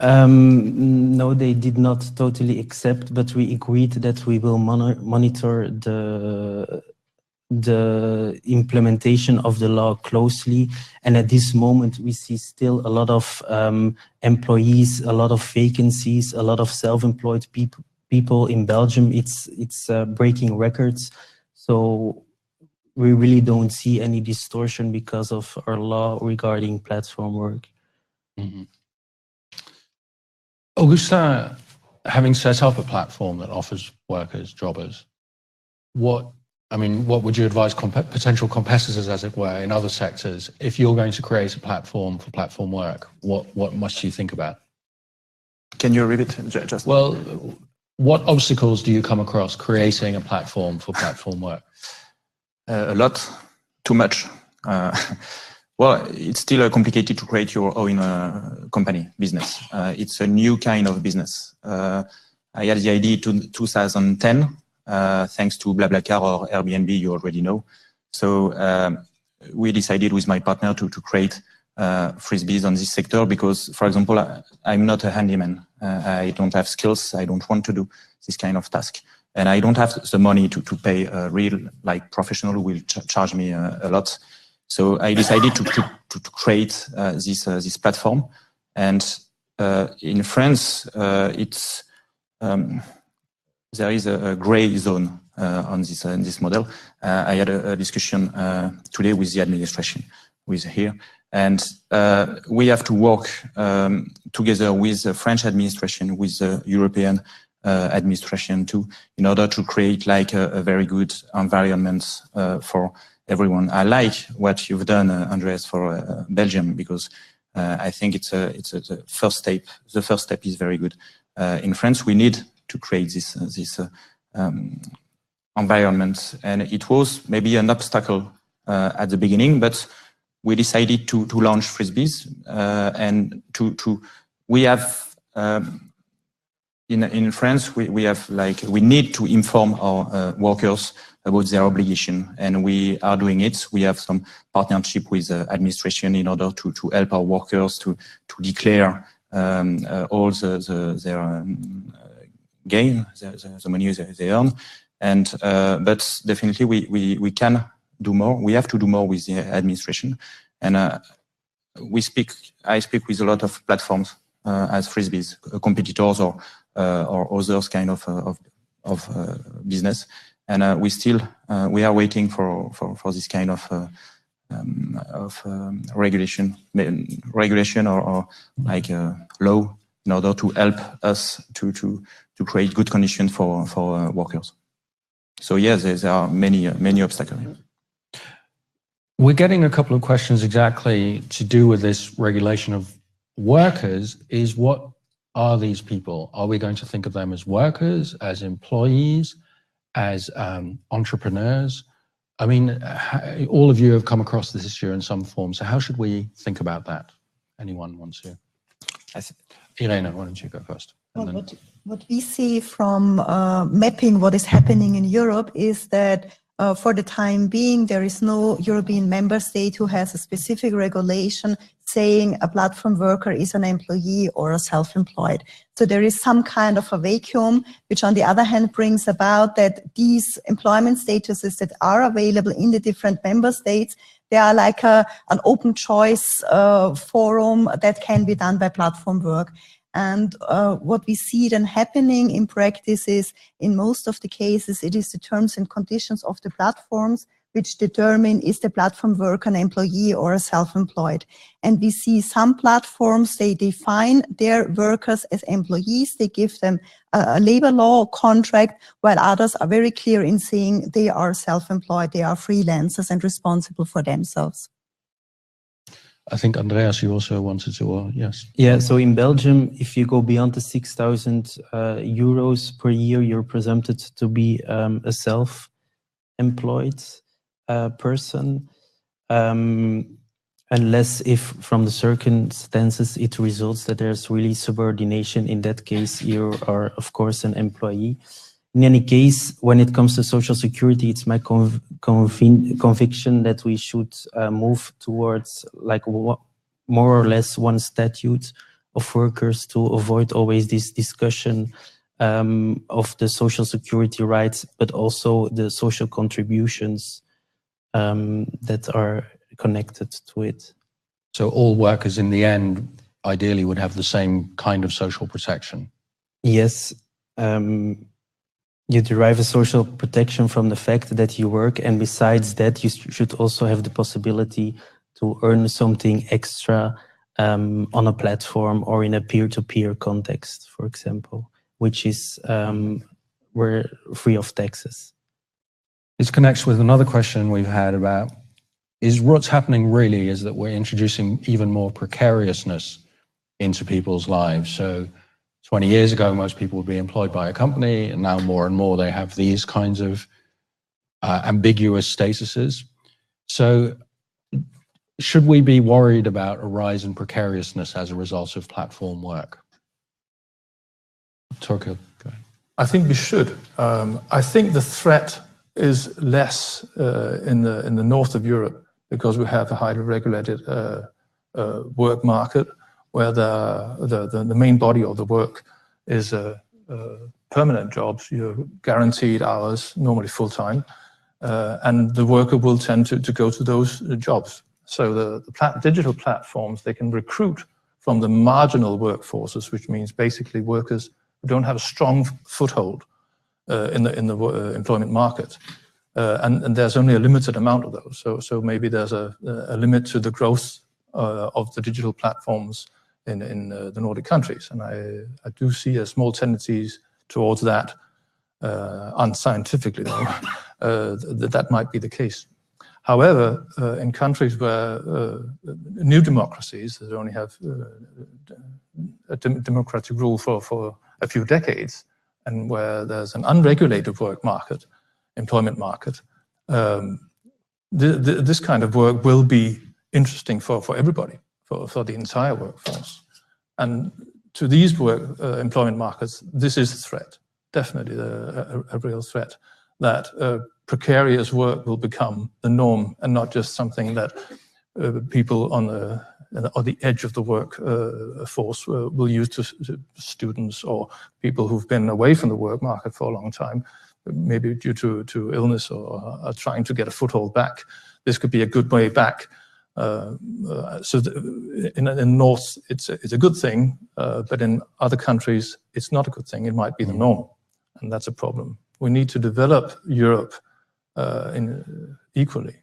No, they did not totally accept, but we agreed that we will monitor the implementation of the law closely. And at this moment, we see still a lot of employees, a lot of vacancies, a lot of self-employed people in Belgium. It's breaking records. So we really don't see any distortion because of our law regarding platform work. Mm-hmm. Augustin, having set up a platform that offers workers, jobbers, what would you advise potential competitors, as it were, in other sectors? If you're going to create a platform for platform work, what must you think about? Can you repeat just? Well, what obstacles do you come across creating a platform for platform work? A lot, too much. Well, it's still complicated to create your own company, business. It's a new kind of business. I had the idea in 2010. thanks to BlaBlaCar or Airbnb, you already know. So we decided with my partner to create frisbees on this sector because, for example, I'm not a handyman. I don't have skills. I don't want to do this kind of task. And I don't have the money to pay a real professional who will charge me a lot. So I decided to create this platform. And in France, it's there is a gray zone on this model. I had a discussion today with the administration, with here, and we have to work together with the French administration, with the European administration too, in order to create a very good environment for everyone. I like what you've done, Andreas, for Belgium, because I think it's a first step. The first step is very good. In France, we need to create this environment, and it was maybe an obstacle at the beginning, but we decided to launch frisbees and we have in France we have we need to inform our workers about their obligation, and we are doing it. We have some partnership with administration in order to help our workers to declare all their gain, the money they earn, and but definitely we can do more. We have to do more with the administration, and I speak with a lot of platforms as frisbees, competitors or others kind of business, and we are waiting for this kind of regulation or law in order to help us to create good conditions for workers. So yes, there are many obstacles. We're getting a couple of questions exactly to do with this regulation of workers. Is what are these people? Are we going to think of them as workers, as employees, as entrepreneurs? I mean, all of you have come across this issue in some form. So how should we think about that? Anyone wants to? Irene, why don't you go first? Well, what we see from mapping what is happening in Europe is that for the time being, there is no European member state who has a specific regulation saying a platform worker is an employee or a self-employed. So there is some kind of a vacuum, which on the other hand brings about that these employment statuses that are available in the different member states, they are like an open choice forum that can be done by platform work. And what we see then happening in practice is, in most of the cases, it is the terms and conditions of the platforms which determine is the platform worker an employee or a self-employed. And we see some platforms, they define their workers as employees, they give them a labor law contract, while others are very clear in saying they are self-employed, they are freelancers and responsible for themselves. I think, Andreas, you also wanted to, yes. Yeah, so in Belgium, if you go beyond the 6,000 euros per year, you're presumpted to be a self-employed person, unless if from the circumstances it results that there's really subordination. In that case, you are, of course, an employee. In any case, when it comes to social security, it's my conviction that we should move towards more or less one statute of workers to avoid always this discussion of the social security rights, but also the social contributions that are connected to it. So all workers in the end, ideally, would have the same kind of social protection? Yes. You derive a social protection from the fact that you work, and besides that, you should also have the possibility to earn something extra on a platform or in a peer-to-peer context, for example, which is we're free of taxes. This connects with another question we've had about, is what's happening really is that we're introducing even more precariousness into people's lives. So 20 years ago, most people would be employed by a company, and now more and more they have these kinds of ambiguous statuses. So should we be worried about a rise in precariousnness as a result of platform work? Torquil, go ahead. I think we should. I think the threat is less in the north of Europe because we have a highly regulated work market where the main body of the work is permanent jobs, guaranteed hours, normally full-time, and the worker will tend to go to those jobs. So the digital platforms, they can recruit from the marginal workforces, which means basically workers who don't have a strong foothold in the employment market. And there's only a limited amount of those. So maybe there's a limit to the growth of the digital platforms in the Nordic countries. And I do see a small tendencies towards that, unscientifically though, that might be the case. However, in countries where new democracies that only have a democratic rule for a few decades, and where there's an unregulated work market, employment market, this kind of work will be interesting for everybody, for the entire workforce. And to these employment markets, this is a threat, definitely a real threat, that precarious work will become the norm and not just something that people on the edge of the workforce will use to students or people who've been away from the work market for a long time, maybe due to illness or are trying to get a foothold back. This could be a good way back. So in North, it's a good thing, but in other countries, it's not a good thing. It might be the norm, and that's a problem. We need to develop Europe equally.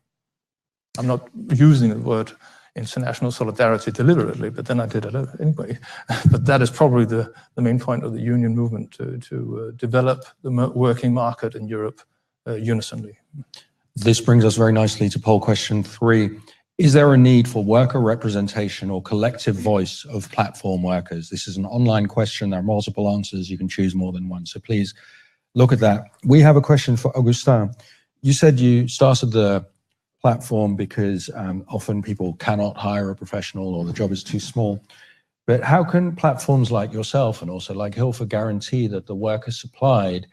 I'm not using the word international solidarity deliberately, but then I did it anyway. But that is probably the main point of the union movement, to develop the working market in Europe unisonly. This brings us very nicely to poll question 3. Is there a need for worker representation or collective voice of platform workers? This is an online question. There are multiple answers. You can choose more than one. So please look at that. We have a question for Augustin. You said you started the platform because often people cannot hire a professional or the job is too small. But how can platforms like yourself and also like Hilfe guarantee that the worker supplied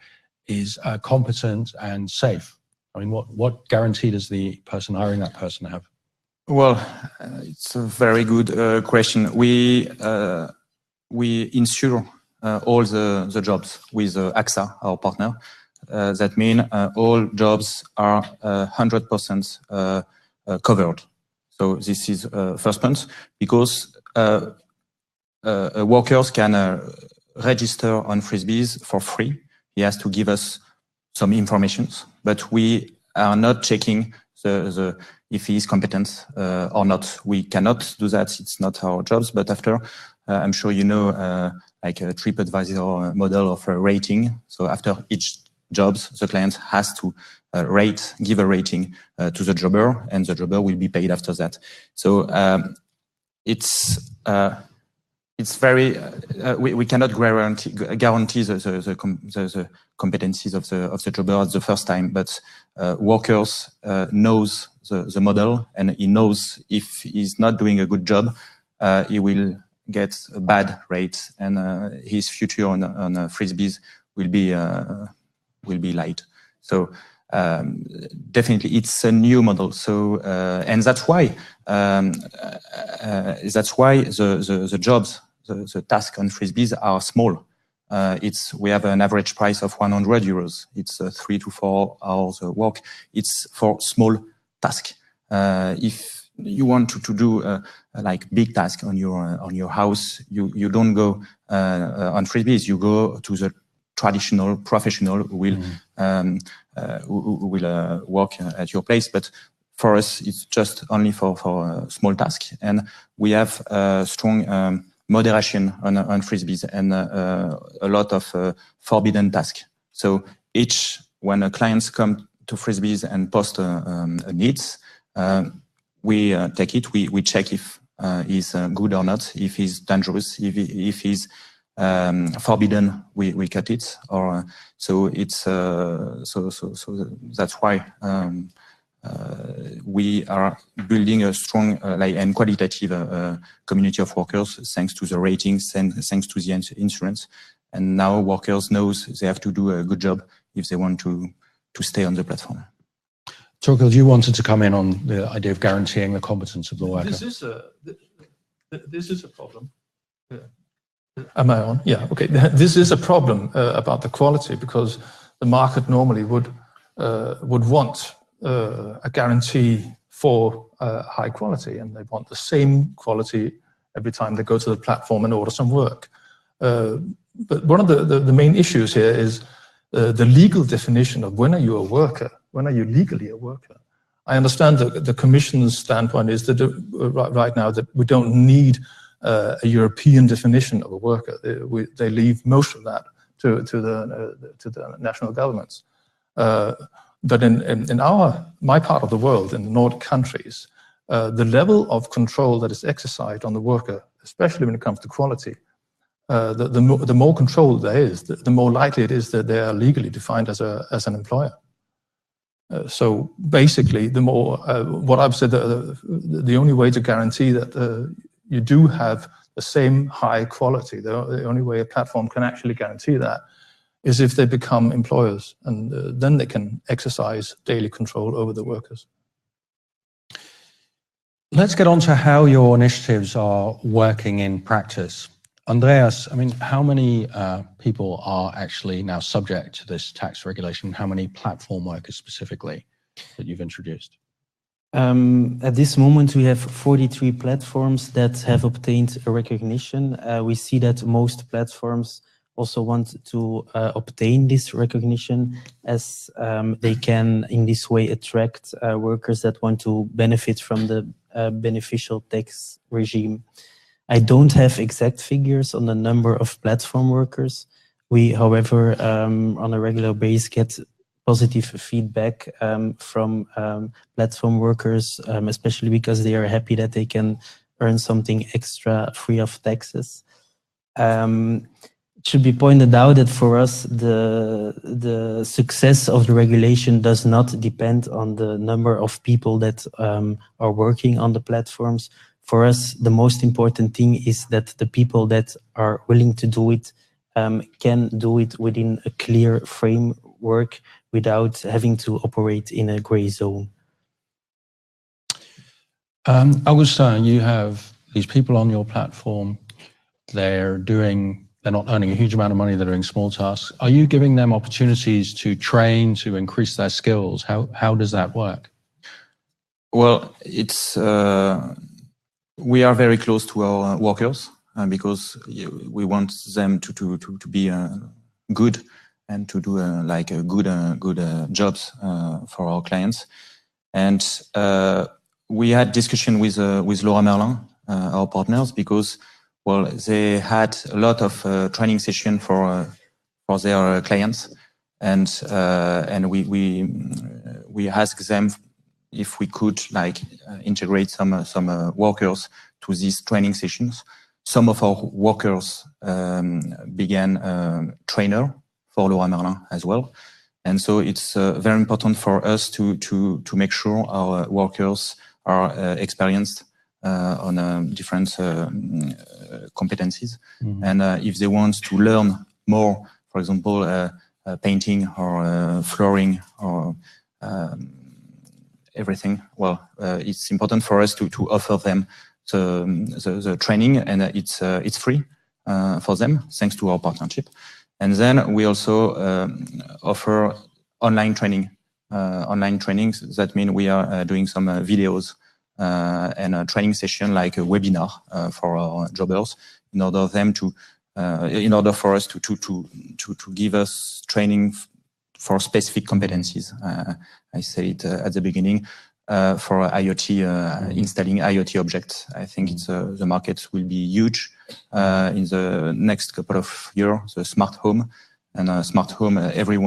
is competent and safe? I mean, what guarantee does the person hiring that person have? Well, it's a very good question. We insure all the jobs with AXA, our partner. That means all jobs are 100% covered. So this is first point, because workers can register on Frisbees for free. He has to give us some information, but we are not checking if he is competent or not. We cannot do that. It's not our jobs. But after, I'm sure you know, like a TripAdvisor model of a rating. So after each jobs, the client has to give a rating to the jobber, and the jobber will be paid after that. So it's very we cannot guarantee the competencies of the jobber at the first time, but workers knows the model, and he knows if he's not doing a good job, he will get a bad rate, and his future on Frisbees will be light. So definitely it's a new model. So and that's why the jobs, the tasks on Frisbees are small. We have an average price of 100 euros. It's 3 to 4 hours of work. It's for small task. If you want to do like big task on your house, you don't go on Frisbees. You go to the traditional professional who will work at your place. But for us, it's just only for small tasks, and we have strong moderation on Frisbees and a lot of forbidden tasks. So when a clients come to Frisbees and post needs, we take it. We check if he's good or not, if he's dangerous, if he's forbidden, we cut it. Or so it's so that's why we are building a strong and qualitative community of workers, thanks to the ratings and thanks to the insurance. And now workers knows they have to do a good job if they want to stay on the platform. Torkel, you wanted to come in on the idea of guaranteeing the competence of the worker. This is a problem. Am I on? Yeah, okay. This is a problem about the quality, because the market normally would want a guarantee for high quality, and they want the same quality every time they go to the platform and order some work. But one of the main issues here is the legal definition of when are you a worker? When are you legally a worker? I understand that the Commission's standpoint is that right now that we don't need a European definition of a worker. They leave most of that to the national governments. But in my part of the world, in the Nordic countries, the level of control that is exercised on the worker, especially when it comes to quality, the more control there is, the more likely it is that they are legally defined as an employer. So basically, the more what I've said, the only way to guarantee that you do have the same high quality, the only way a platform can actually guarantee that is if they become employers, and then they can exercise daily control over the workers. Let's get on to how your initiatives are working in practice. Andreas, I mean, how many people are actually now subject to this tax regulation? How many platform workers specifically that you've introduced? At this moment, we have 43 platforms that have obtained a recognition. We see that most platforms also want to obtain this recognition, as they can in this way attract workers that want to benefit from the beneficial tax regime. I don't have exact figures on the number of platform workers. We, however, on a regular basis get positive feedback from platform workers, especially because they are happy that they can earn something extra free of taxes. It should be pointed out that for us, the success of the regulation does not depend on the number of people that are working on the platforms. For us, the most important thing is that the people that are willing to do it can do it within a clear framework without having to operate in a gray zone. Augustin, you have these people on your platform. They're not earning a huge amount of money. They're doing small tasks. Are you giving them opportunities to train, to increase their skills? How does that work? Well, we are very close to our workers because we want them to be good and to do good jobs for our clients. And we had discussion with Laura Merlin, our partners, because they had a lot of training session for their clients, and we asked them if we could integrate some workers to these training sessions. Some of our workers began trainer for Laura Merlin as well, and so it's very important for us to make sure our workers are experienced on different competencies, and if they want to learn more, for example, painting or flooring or everything, it's important for us to offer them the training, and it's free for them thanks to our partnership. And then we also offer online training. Online trainings, that means we are doing some videos and a training session like a webinar for our jobbers in order for us to give us training for specific competencies. I said it at the beginning, for IoT, installing IoT objects. I think the market will be huge in the next couple of years. The smart home, and a smart home, everybody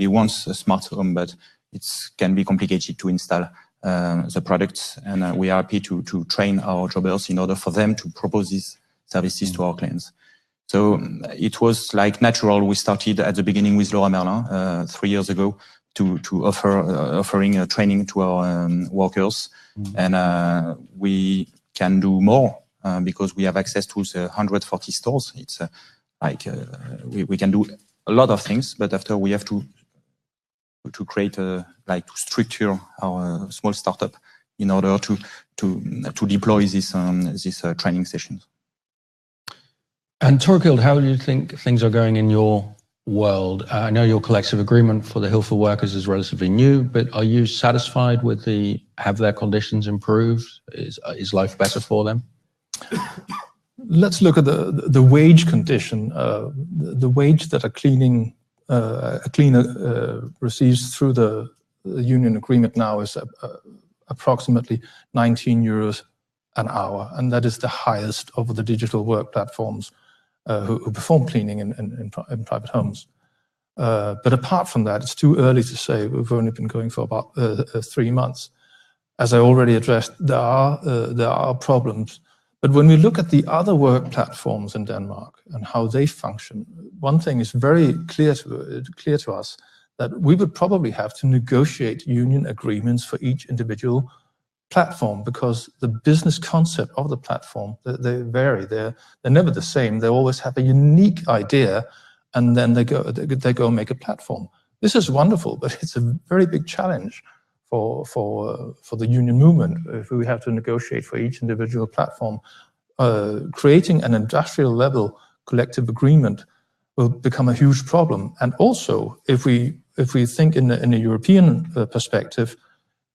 wants a smart home, but it can be complicated to install the products, and we are happy to train our jobbers in order for them to propose these services to our clients. So it was natural. We started at the beginning with Laura Merlin 3 years ago to offering training to our workers, and we can do more because we have access to the 140 stores. It's we can do a lot of things, but after we have to create to structure our small startup in order to deploy this training sessions. And Torkild, how do you think things are going in your world? I know your collective agreement for the Hilfe workers is relatively new, but are you satisfied with have their conditions improved? Is life better for them? Let's look at the wage condition. The wage that a cleaner receives through the union agreement now is approximately 19 euros an hour, and that is the highest of the digital work platforms who perform cleaning in private homes. But apart from that, it's too early to say. We've only been going for about 3 months. As I already addressed, there are problems. But when we look at the other work platforms in Denmark and how they function, one thing is very clear to us, that we would probably have to negotiate union agreements for each individual platform, because the business concept of the platform, they vary. They're never the same. They always have a unique idea, and then they go make a platform. This is wonderful, but it's a very big challenge for the union movement if we have to negotiate for each individual platform. Creating an industrial level collective agreement will become a huge problem. And also, if we think in a European perspective,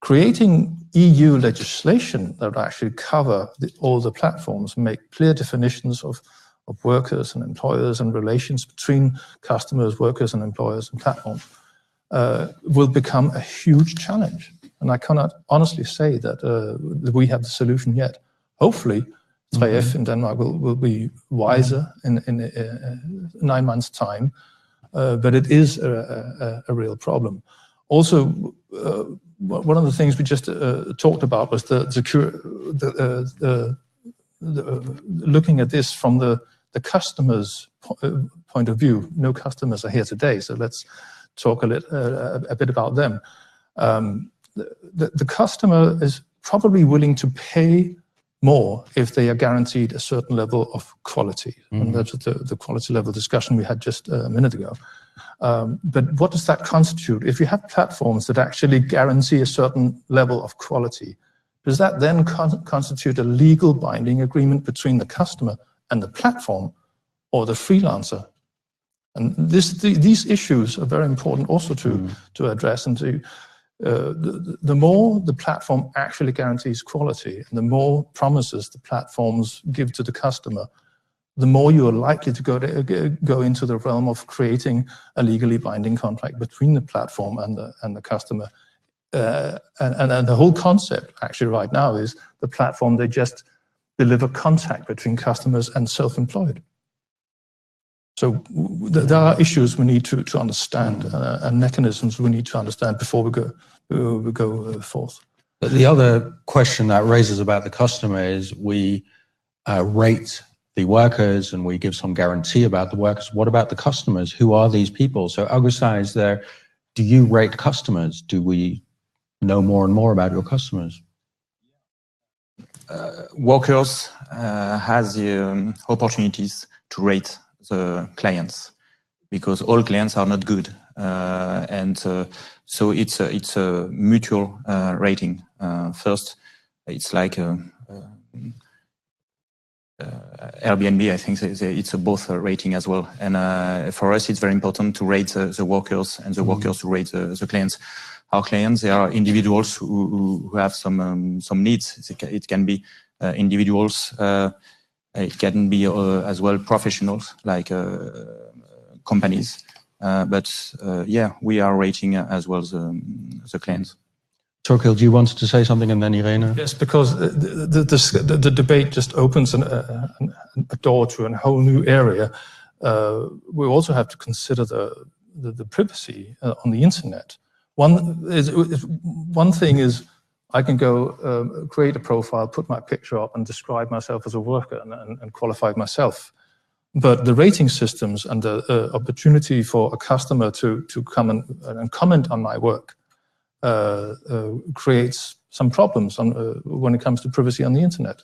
creating EU legislation that would actually cover all the platforms, make clear definitions of workers and employers and relations between customers, workers and employers and platforms, will become a huge challenge. And I cannot honestly say that we have the solution yet. Hopefully, 3F in Denmark will be wiser in 9 months' time, but it is a real problem. Also, one of the things we just talked about was looking at this from the customer's point of view. No customers are here today, so let's talk a bit about them. The customer is probably willing to pay more if they are guaranteed a certain level of quality. And that's the quality level discussion we had just a minute ago. But what does that constitute? If you have platforms that actually guarantee a certain level of quality, does that then constitute a legal binding agreement between the customer and the platform or the freelancer? And these issues are very important also to address. And the more the platform actually guarantees quality, and the more promises the platforms give to the customer, the more you are likely to go into the realm of creating a legally binding contract between the platform and the customer. And the whole concept actually right now is the platform, they just deliver contact between customers and self-employed. So there are issues we need to understand and mechanisms we need to understand before we go forth. But the other question that raises about the customer is we rate the workers and we give some guarantee about the workers. What about the customers? Who are these people? So Augustin is there. Do you rate customers? Do we know more and more about your customers? Workers has the opportunities to rate the clients, because all clients are not good, and so it's a mutual rating. First, it's like Airbnb. I think it's a both rating as well. And for us, it's very important to rate the workers, and the workers to rate the clients. Our clients, they are individuals who have some needs. It can be individuals. It can be as well professionals like companies. But yeah, we are rating as well the clients. Torkild, you wanted to say something, and then Irene? Yes, because the debate just opens a door to a whole new area. We also have to consider the privacy on the internet. One thing is I can go create a profile, put my picture up, and describe myself as a worker and qualify myself. But the rating systems and the opportunity for a customer to come and comment on my work creates some problems when it comes to privacy on the internet.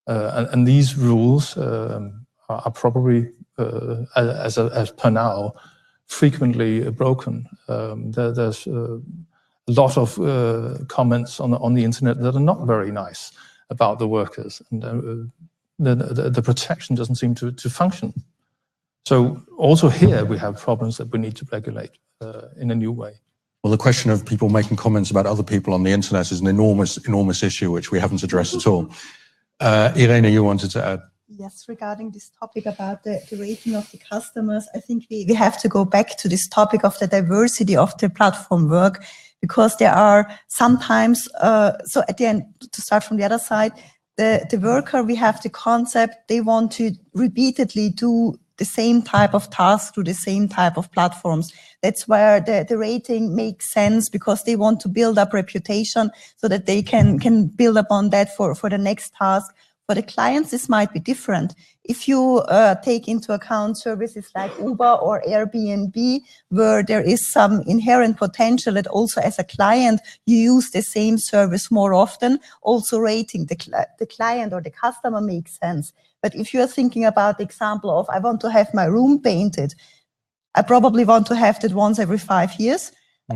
And these rules are probably, as per now, frequently broken. There's a lot of comments on the internet that are not very nice about the workers, and the protection doesn't seem to function. So also here we have problems that we need to regulate in a new way. Well, the question of people making comments about other people on the internet is an enormous issue which we haven't addressed at all. Irene, you wanted to add? Yes, regarding this topic about the rating of the customers, I think we have to go back to this topic of the diversity of the platform work, because there are sometimes, so at the end, to start from the other side, the worker, we have the concept, they want to repeatedly do the same type of task through the same type of platforms. That's where the rating makes sense, because they want to build up reputation so that they can build upon that for the next task. For the clients, this might be different. If you take into account services like Uber or Airbnb, where there is some inherent potential that also as a client, you use the same service more often, also rating the client or the customer makes sense. But if you're thinking about the example of, I want to have my room painted, I probably want to have that once every 5 years.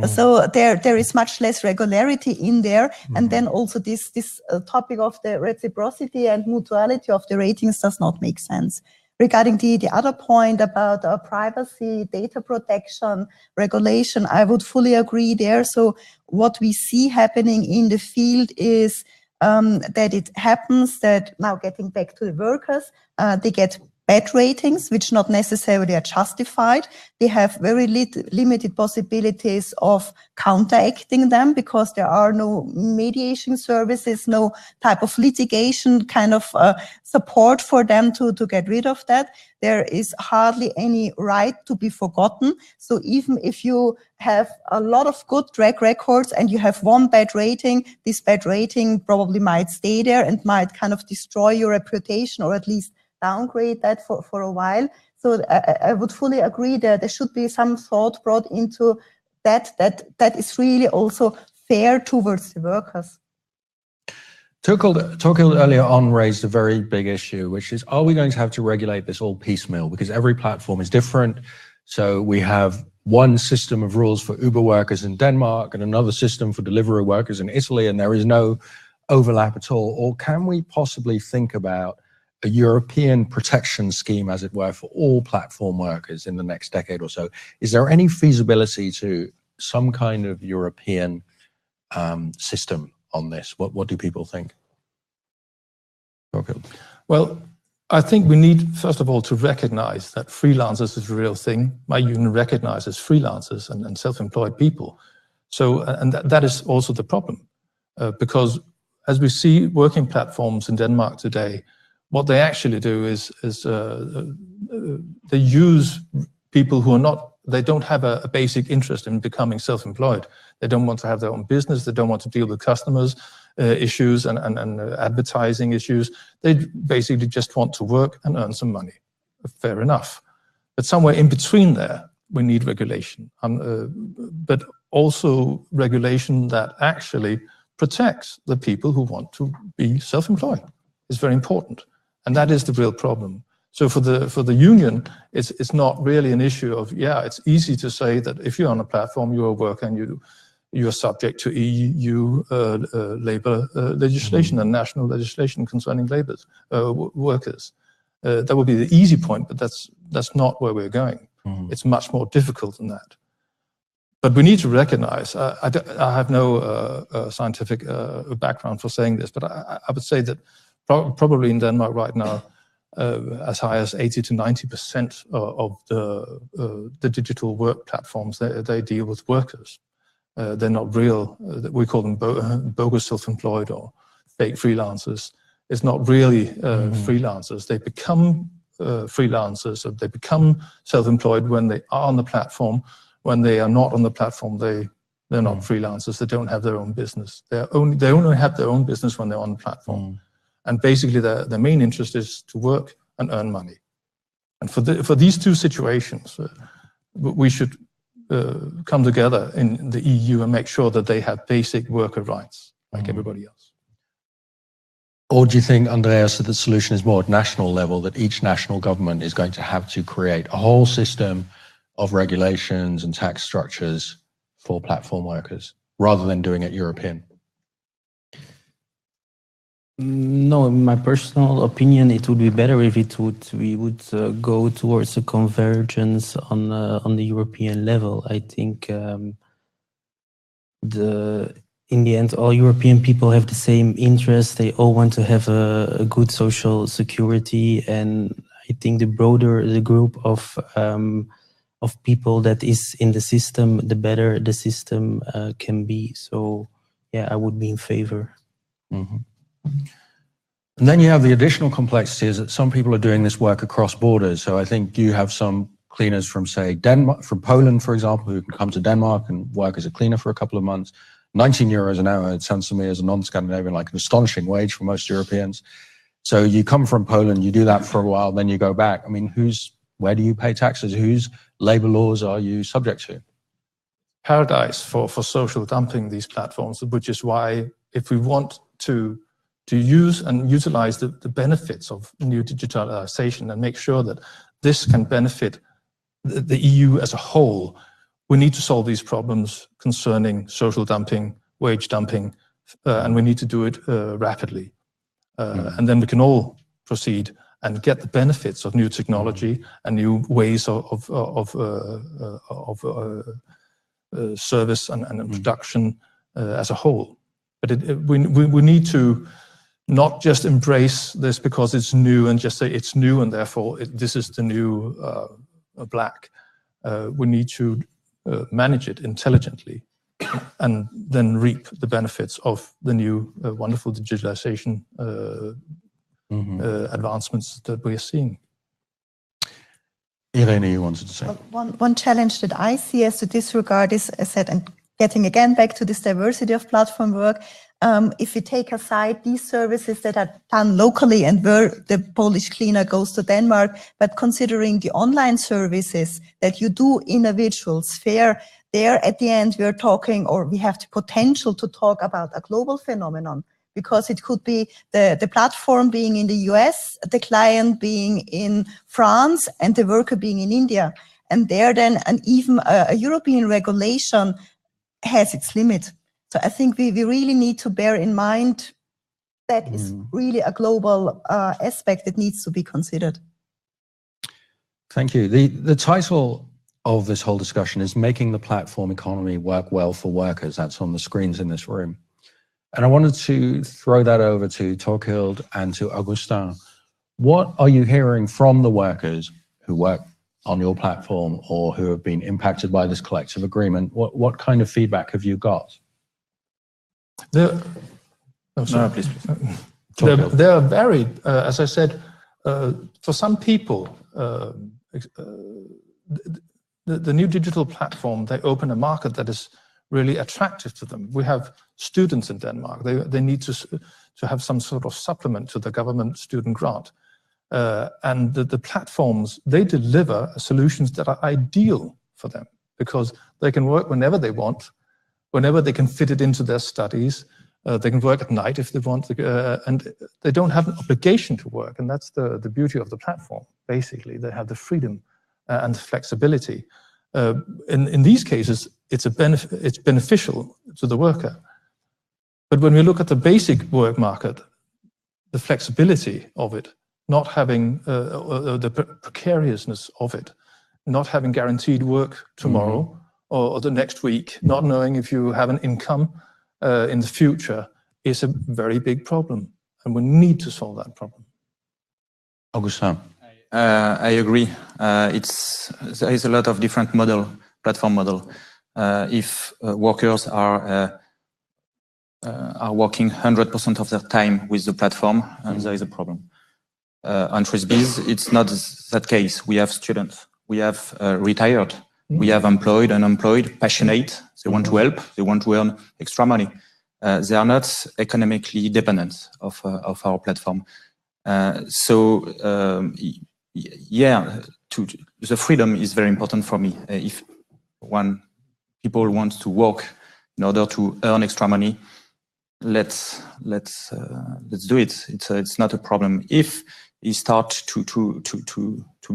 So there is much less regularity in there. And then also this topic of the reciprocity and mutuality of the ratings does not make sense. Regarding the other point about privacy, data protection, regulation, I would fully agree there. So what we see happening in the field is that it happens that, now getting back to the workers, they get bad ratings, which not necessarily are justified. They have very limited possibilities of counteracting them, because there are no mediation services, no type of litigation kind of support for them to get rid of that. There is hardly any right to be forgotten. So even if you have a lot of good track records and you have one bad rating, this bad rating probably might stay there and might kind of destroy your reputation, or at least downgrade that for a while. So I would fully agree that there should be some thought brought into that is really also fair towards the workers. Torkild earlier on raised a very big issue, which is, are we going to have to regulate this all piecemeal? Because every platform is different. So we have one system of rules for Uber workers in Denmark and another system for delivery workers in Italy, and there is no overlap at all. Or can we possibly think about a European protection scheme, as it were, for all platform workers in the next decade or so? Is there any feasibility to some kind of European system on this? What do people think? Okay. Well, I think we need, first of all, to recognize that freelancers is a real thing. My union recognizes freelancers and self-employed people. So, and that is also the problem, because as we see working platforms in Denmark today, what they actually do is they use people who are not, they don't have a basic interest in becoming self-employed. They don't want to have their own business. They don't want to deal with customers' issues and advertising issues. They basically just want to work and earn some money. Fair enough. But somewhere in between there, we need regulation, but also regulation that actually protects the people who want to be self-employed. It's very important. And that is the real problem. So for the union, it's not really an issue of, yeah, it's easy to say that if you're on a platform, you're a worker and you're subject to EU labor legislation and national legislation concerning workers. That would be the easy point, but that's not where we're going. It's much more difficult than that. But we need to recognize, I have no scientific background for saying this, but I would say that probably in Denmark right now, as high as 80 to 90% of the digital work platforms, they deal with workers. They're not real, we call them bogus self-employed or fake freelancers. It's not really freelancers. They become freelancers, or they become self-employed when they are on the platform. When they are not on the platform, they're not freelancers. They don't have their own business. They only have their own business when they're on the platform. And basically, their main interest is to work and earn money. And for these two situations, we should come together in the EU and make sure that they have basic worker rights like everybody else. Or do you think, Andreas, that the solution is more at national level, that each national government is going to have to create a whole system of regulations and tax structures for platform workers, rather than doing it European? No, in my personal opinion, it would be better if we would go towards a convergence on the European level. I think in the end, all European people have the same interests. They all want to have a good social security, and I think the broader the group of people that is in the system, the better the system can be. So, yeah, I would be in favor. Mm-hmm. And then you have the additional complexity is that some people are doing this work across borders. So I think you have some cleaners from, say, Denmark, from Poland, for example, who can come to Denmark and work as a cleaner for a couple of months. 19 euros an hour, it sounds to me as a non-Scandinavian like an astonishing wage for most Europeans. So you come from Poland, you do that for a while, then you go back. I mean, where do you pay taxes? Whose labor laws are you subject to? Paradise for social dumping, these platforms, which is why if we want to use and utilize the benefits of new digitalization and make sure that this can benefit the EU as a whole, we need to solve these problems concerning social dumping, wage dumping, and we need to do it rapidly. And then we can all proceed and get the benefits of new technology and new ways of service and production as a whole. But we need to not just embrace this because it's new and just say it's new and therefore this is the new black. We need to manage it intelligently and then reap the benefits of the new wonderful digitalization advancements that we are seeing. Irene, you wanted to say? One challenge that I see as to this regard is, as I said, and getting again back to this diversity of platform work, if we take aside these services that are done locally and where the Polish cleaner goes to Denmark, but considering the online services that you do in a virtual sphere, there at the end we are talking, or we have the potential to talk about a global phenomenon, because it could be the platform being in the US, the client being in France, and the worker being in India. And there then, and even a European regulation has its limit. So I think we really need to bear in mind that is really a global aspect that needs to be considered. Thank you. The title of this whole discussion is Making the Platform Economy Work Well for Workers. That's on the screens in this room. And I wanted to throw that over to Torkild and to Augustin. What are you hearing from the workers who work on your platform or who have been impacted by this collective agreement? What kind of feedback have you got? They are varied. As I said, for some people, the new digital platform, they open a market that is really attractive to them. We have students in Denmark. They need to have some sort of supplement to the government student grant. And the platforms, they deliver solutions that are ideal for them because they can work whenever they want, whenever they can fit it into their studies. They can work at night if they want, and they don't have an obligation to work. And that's the beauty of the platform. Basically, they have the freedom and the flexibility. In these cases, it's beneficial to the worker. But when we look at the basic work market, the flexibility of it, not having the precariousness of it, not having guaranteed work tomorrow or the next week, not knowing if you have an income in the future is a very big problem. And we need to solve that problem. Augustin. I agree. There is a lot of different platform model. If workers are working 100% of their time with the platform, there is a problem. On Trisbees, it's not that case. We have students, we have retired, we have employed, unemployed, passionate. They want to help, they want to earn extra money. They are not economically dependent of our platform. The freedom is very important for me. If people want to work in order to earn extra money, let's do it. It's not a problem. If you start to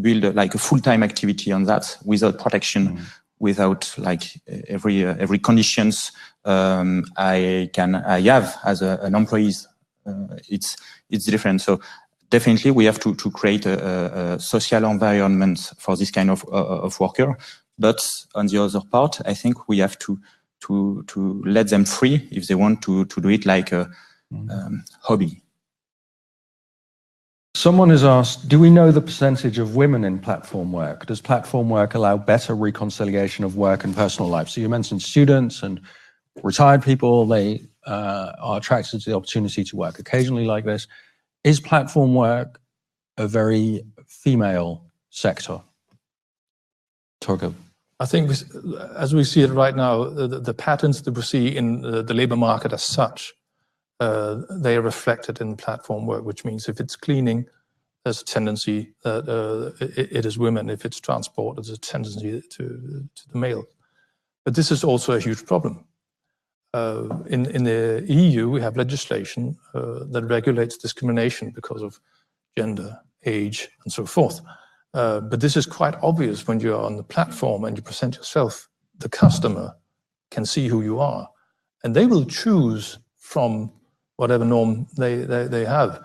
build a full-time activity on that without protection, without every conditions I have as an employee, it's different. So definitely we have to create a social environment for this kind of worker. But on the other part, I think we have to let them free if they want to do it like a hobby. Someone has asked, do we know the percentage of women in platform work? Does platform work allow better reconciliation of work and personal life? So you mentioned students and retired people, they are attracted to the opportunity to work occasionally like this. Is platform work a very female sector? Torgo. I think as we see it right now, the patterns that we see in the labor market as such, they are reflected in platform work, which means if it's cleaning, there's a tendency that it is women. If it's transport, there's a tendency to the male. But this is also a huge problem. In the EU, we have legislation that regulates discrimination because of gender, age, and so forth. But this is quite obvious when you're on the platform and you present yourself. The customer can see who you are, and they will choose from whatever norm they have.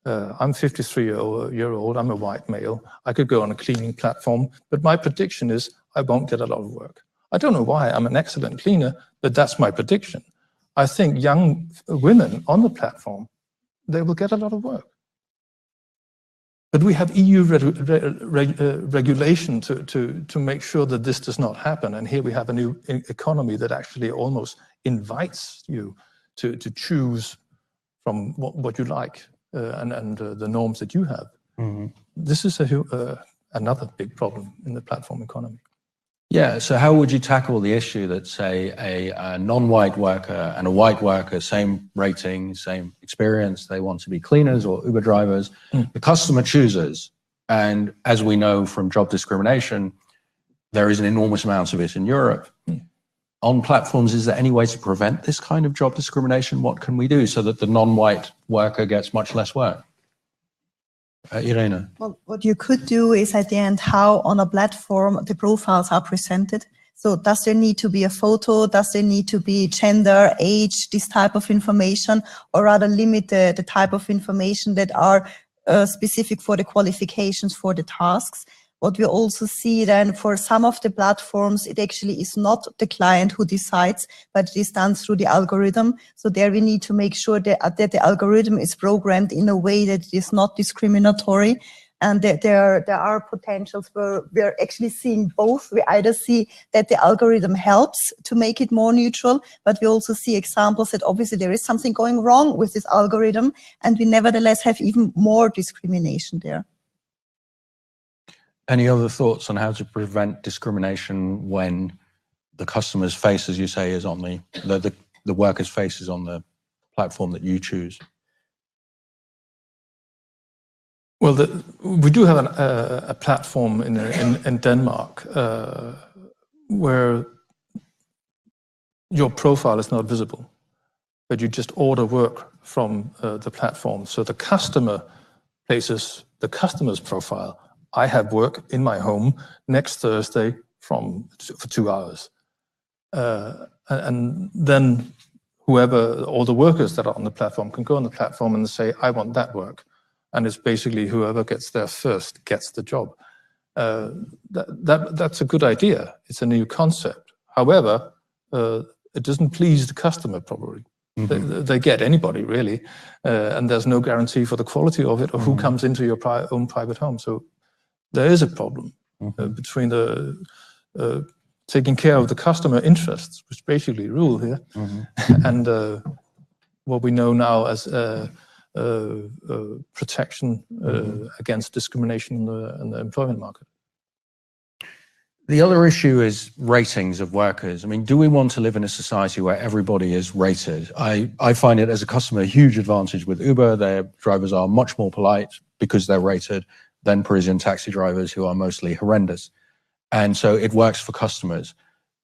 I'm 53-year-old, I'm a white male. I could go on a cleaning platform, but my prediction is I won't get a lot of work. I don't know why, I'm an excellent cleaner, but that's my prediction. I think young women on the platform, they will get a lot of work. But we have EU regulation to make sure that this does not happen. And here we have a new economy that actually almost invites you to choose from what you like and the norms that you have. Mm-hmm. This is another big problem in the platform economy. Yeah, so how would you tackle the issue that, say, a non-white worker and a white worker, same rating, same experience, they want to be cleaners or Uber drivers, the customer chooses, and as we know from job discrimination, there is an enormous amount of it in Europe. On platforms, is there any way to prevent this kind of job discrimination? What can we do so that the non-white worker gets much less work? Irene. Well, what you could do is at the end how on a platform the profiles are presented. So does there need to be a photo? Does there need to be gender, age, this type of information, or rather limit the type of information that are specific for the qualifications for the tasks? What we also see then for some of the platforms, it actually is not the client who decides, but it is done through the algorithm. So there we need to make sure that the algorithm is programmed in a way that it is not discriminatory, and that there are potentials where we're actually seeing both. We either see that the algorithm helps to make it more neutral, but we also see examples that obviously there is something going wrong with this algorithm, and we nevertheless have even more discrimination there. Any other thoughts on how to prevent discrimination when the customer's face, as you say, is on the worker's face is on the platform that you choose? Well, we do have a platform in Denmark where your profile is not visible, but you just order work from the platform. So the customer places the customer's profile. I have work in my home next Thursday for 2 hours. And then all the workers that are on the platform can go on the platform and say, I want that work. And it's basically whoever gets there first gets the job. That's a good idea. It's a new concept. However, it doesn't please the customer probably. Mm-hmm. They get anybody really. And there's no guarantee for the quality of it or who comes into your own private home. So there is a problem between the taking care of the customer interests, which basically rule here, and what we know now as protection against discrimination in the employment market. The other issue is ratings of workers. I mean, do we want to live in a society where everybody is rated? I find it as a customer a huge advantage with Uber. Their drivers are much more polite because they're rated than Parisian taxi drivers who are mostly horrendous. And so it works for customers,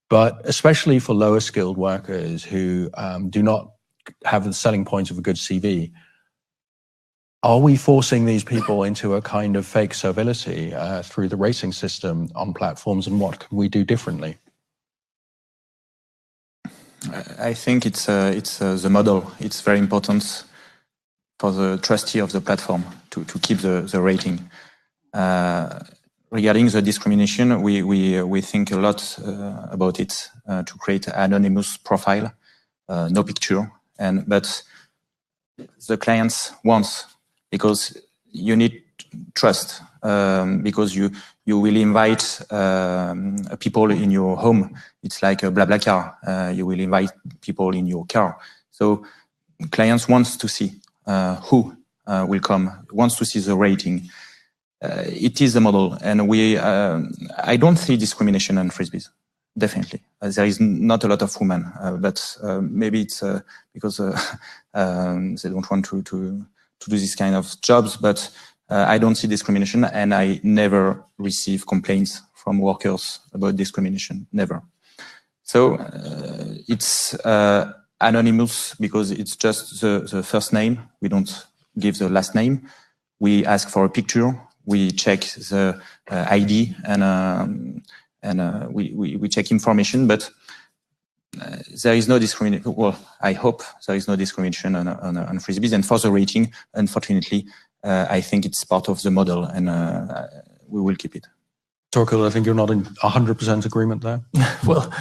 but especially for lower skilled workers who do not have the selling points of a good CV. Are we forcing these people into a kind of fake servility through the rating system on platforms, and what can we do differently? I think it's the model. It's very important for the trustee of the platform to keep the rating. Regarding the discrimination, we think a lot about it to create an anonymous profile, no picture, but the clients want, because you need trust, because you will invite people in your home. It's like a BlaBlaCar. You will invite people in your car. So clients wants to see who will come, wants to see the rating. It is a model, and I don't see discrimination on frisbees. Definitely, there is not a lot of women, but maybe it's because they don't want to do this kind of jobs. But I don't see discrimination, and I never receive complaints from workers about discrimination. Never. So it's anonymous because it's just the first name. We don't give the last name. We ask for a picture. We check the ID and we check information, but there is no discrimination. Well, I hope there is no discrimination on frisbees. And for the rating, unfortunately, I think it's part of the model, and we will keep it. Torkel, I think you're not in 100% agreement there. Well,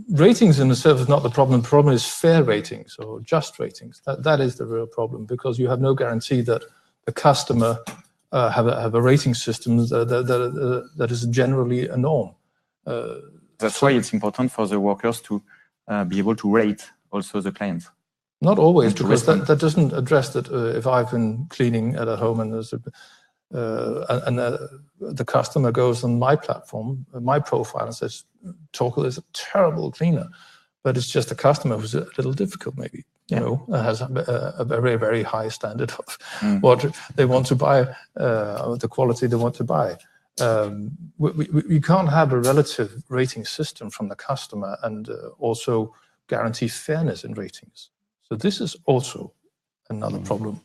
ratings in itself is not the problem. The problem is fair ratings or just ratings. That is the real problem, because you have no guarantee that the customer have a rating system that is generally a norm. That's why it's important for the workers to be able to rate also the clients. Not always, because that doesn't address that. If I've been cleaning at a home and there's the customer goes on my platform, my profile, and says, Torkel is a terrible cleaner, but it's just a customer who's a little difficult, maybe. You know, has a very, very high standard of what they want to buy, the quality they want to buy. We can't have a relative rating system from the customer and also guarantee fairness in ratings. So this is also another problem.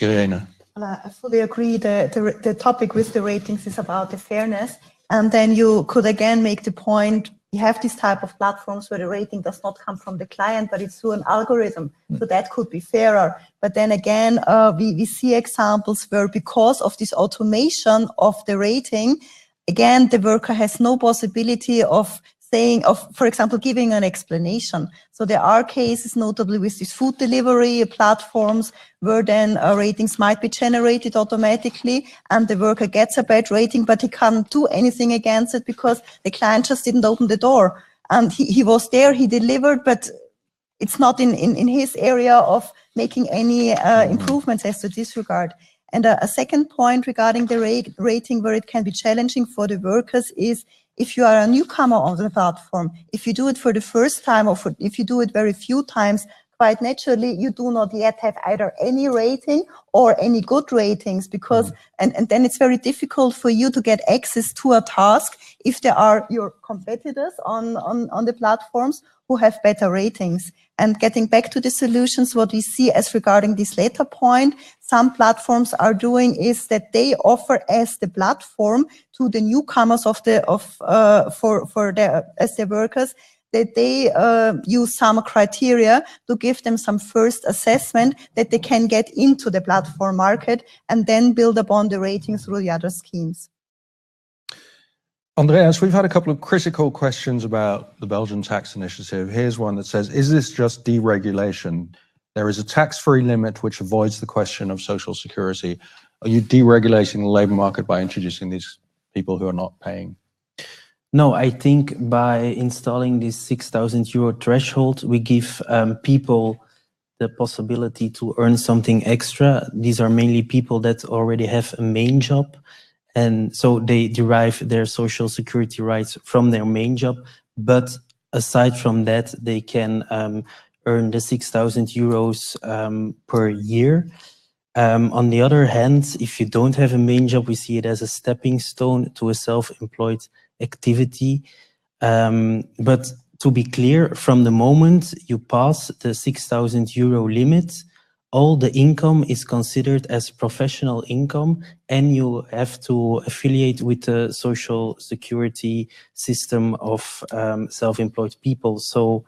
Irene. Well, I fully agree. The topic with the ratings is about the fairness. And then you could again make the point, you have this type of platforms where the rating does not come from the client, but it's through an algorithm. So that could be fairer. But then again, we see examples where, because of this automation of the rating, again, the worker has no possibility of saying, for example, giving an explanation. So there are cases, notably with these food delivery platforms, where then ratings might be generated automatically, and the worker gets a bad rating, but he can't do anything against it because the client just didn't open the door. And he was there, he delivered, but it's not in his area of making any improvements as to this regard. And a second point regarding the rating, where it can be challenging for the workers, is if you are a newcomer on the platform, if you do it for the first time, or if you do it very few times, quite naturally, you do not yet have either any rating or any good ratings, because, and then it's very difficult for you to get access to a task if there are your competitors on the platforms who have better ratings. And getting back to the solutions, what we see as regarding this later point, some platforms are doing is that they offer as the platform to the newcomers as their workers, that they use some criteria to give them some first assessment that they can get into the platform market, and then build upon the rating through the other schemes. Andreas, we've had a couple of critical questions about the Belgian tax initiative. Here's one that says, is this just deregulation? There is a tax-free limit which avoids the question of social security. Are you deregulating the labor market by introducing these people who are not paying? No, I think by installing this 6,000 euro threshold, we give people the possibility to earn something extra. These are mainly people that already have a main job, and so they derive their social security rights from their main job. But aside from that, they can earn the 6,000 euros per year. On the other hand, if you don't have a main job, we see it as a stepping stone to a self-employed activity. But to be clear, from the moment you pass the 6,000 euro limit, all the income is considered as professional income, and you have to affiliate with the social security system of self-employed people. So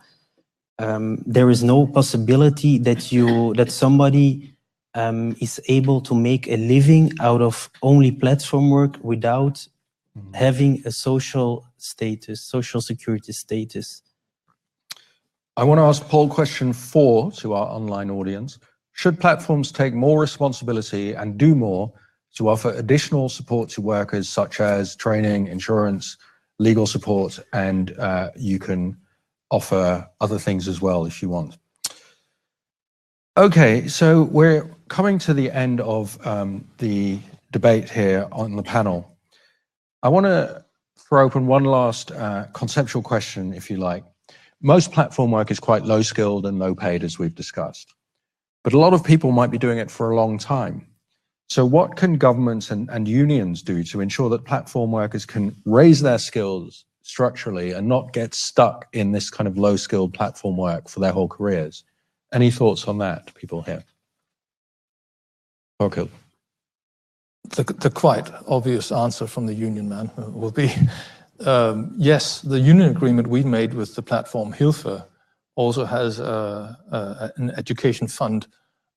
there is no possibility that somebody is able to make a living out of only platform work without having a social status, social security status. I want to ask poll question 4 to our online audience. Should platforms take more responsibility and do more to offer additional support to workers, such as training, insurance, legal support, and you can offer other things as well if you want. Okay, so we're coming to the end of the debate here on the panel. I want to throw open one last conceptual question, if you like. Most platform work is quite low skilled and low paid, as we've discussed. But a lot of people might be doing it for a long time. So what can governments and unions do to ensure that platform workers can raise their skills structurally and not get stuck in this kind of low-skilled platform work for their whole careers? Any thoughts on that, people here? Okay. The quite obvious answer from the union man will be, yes, the union agreement we made with the platform Hilfe also has an education fund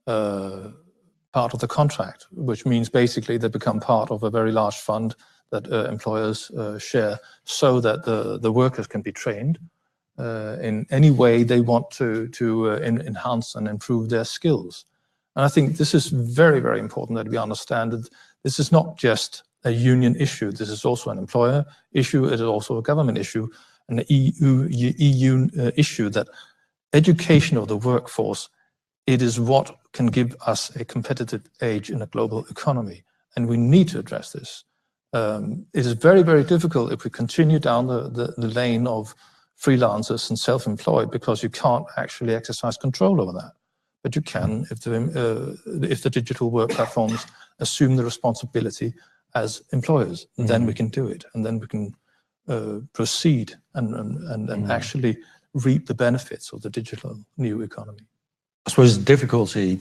part of the contract, which means basically they become part of a very large fund that employers share, so that the workers can be trained in any way they want to enhance and improve their skills. And I think this is very, very important that we understand that this is not just a union issue. This is also an employer issue. It is also a government issue, an EU issue, that education of the workforce, it is what can give us a competitive edge in a global economy. And we need to address this. It is very, very difficult if we continue down the lane of freelancers and self-employed, because you can't actually exercise control over that. But you can if the digital work platforms assume the responsibility as employers. Mm-hmm. Then we can do it, and then we can proceed and actually reap the benefits of the digital new economy. I suppose the difficulty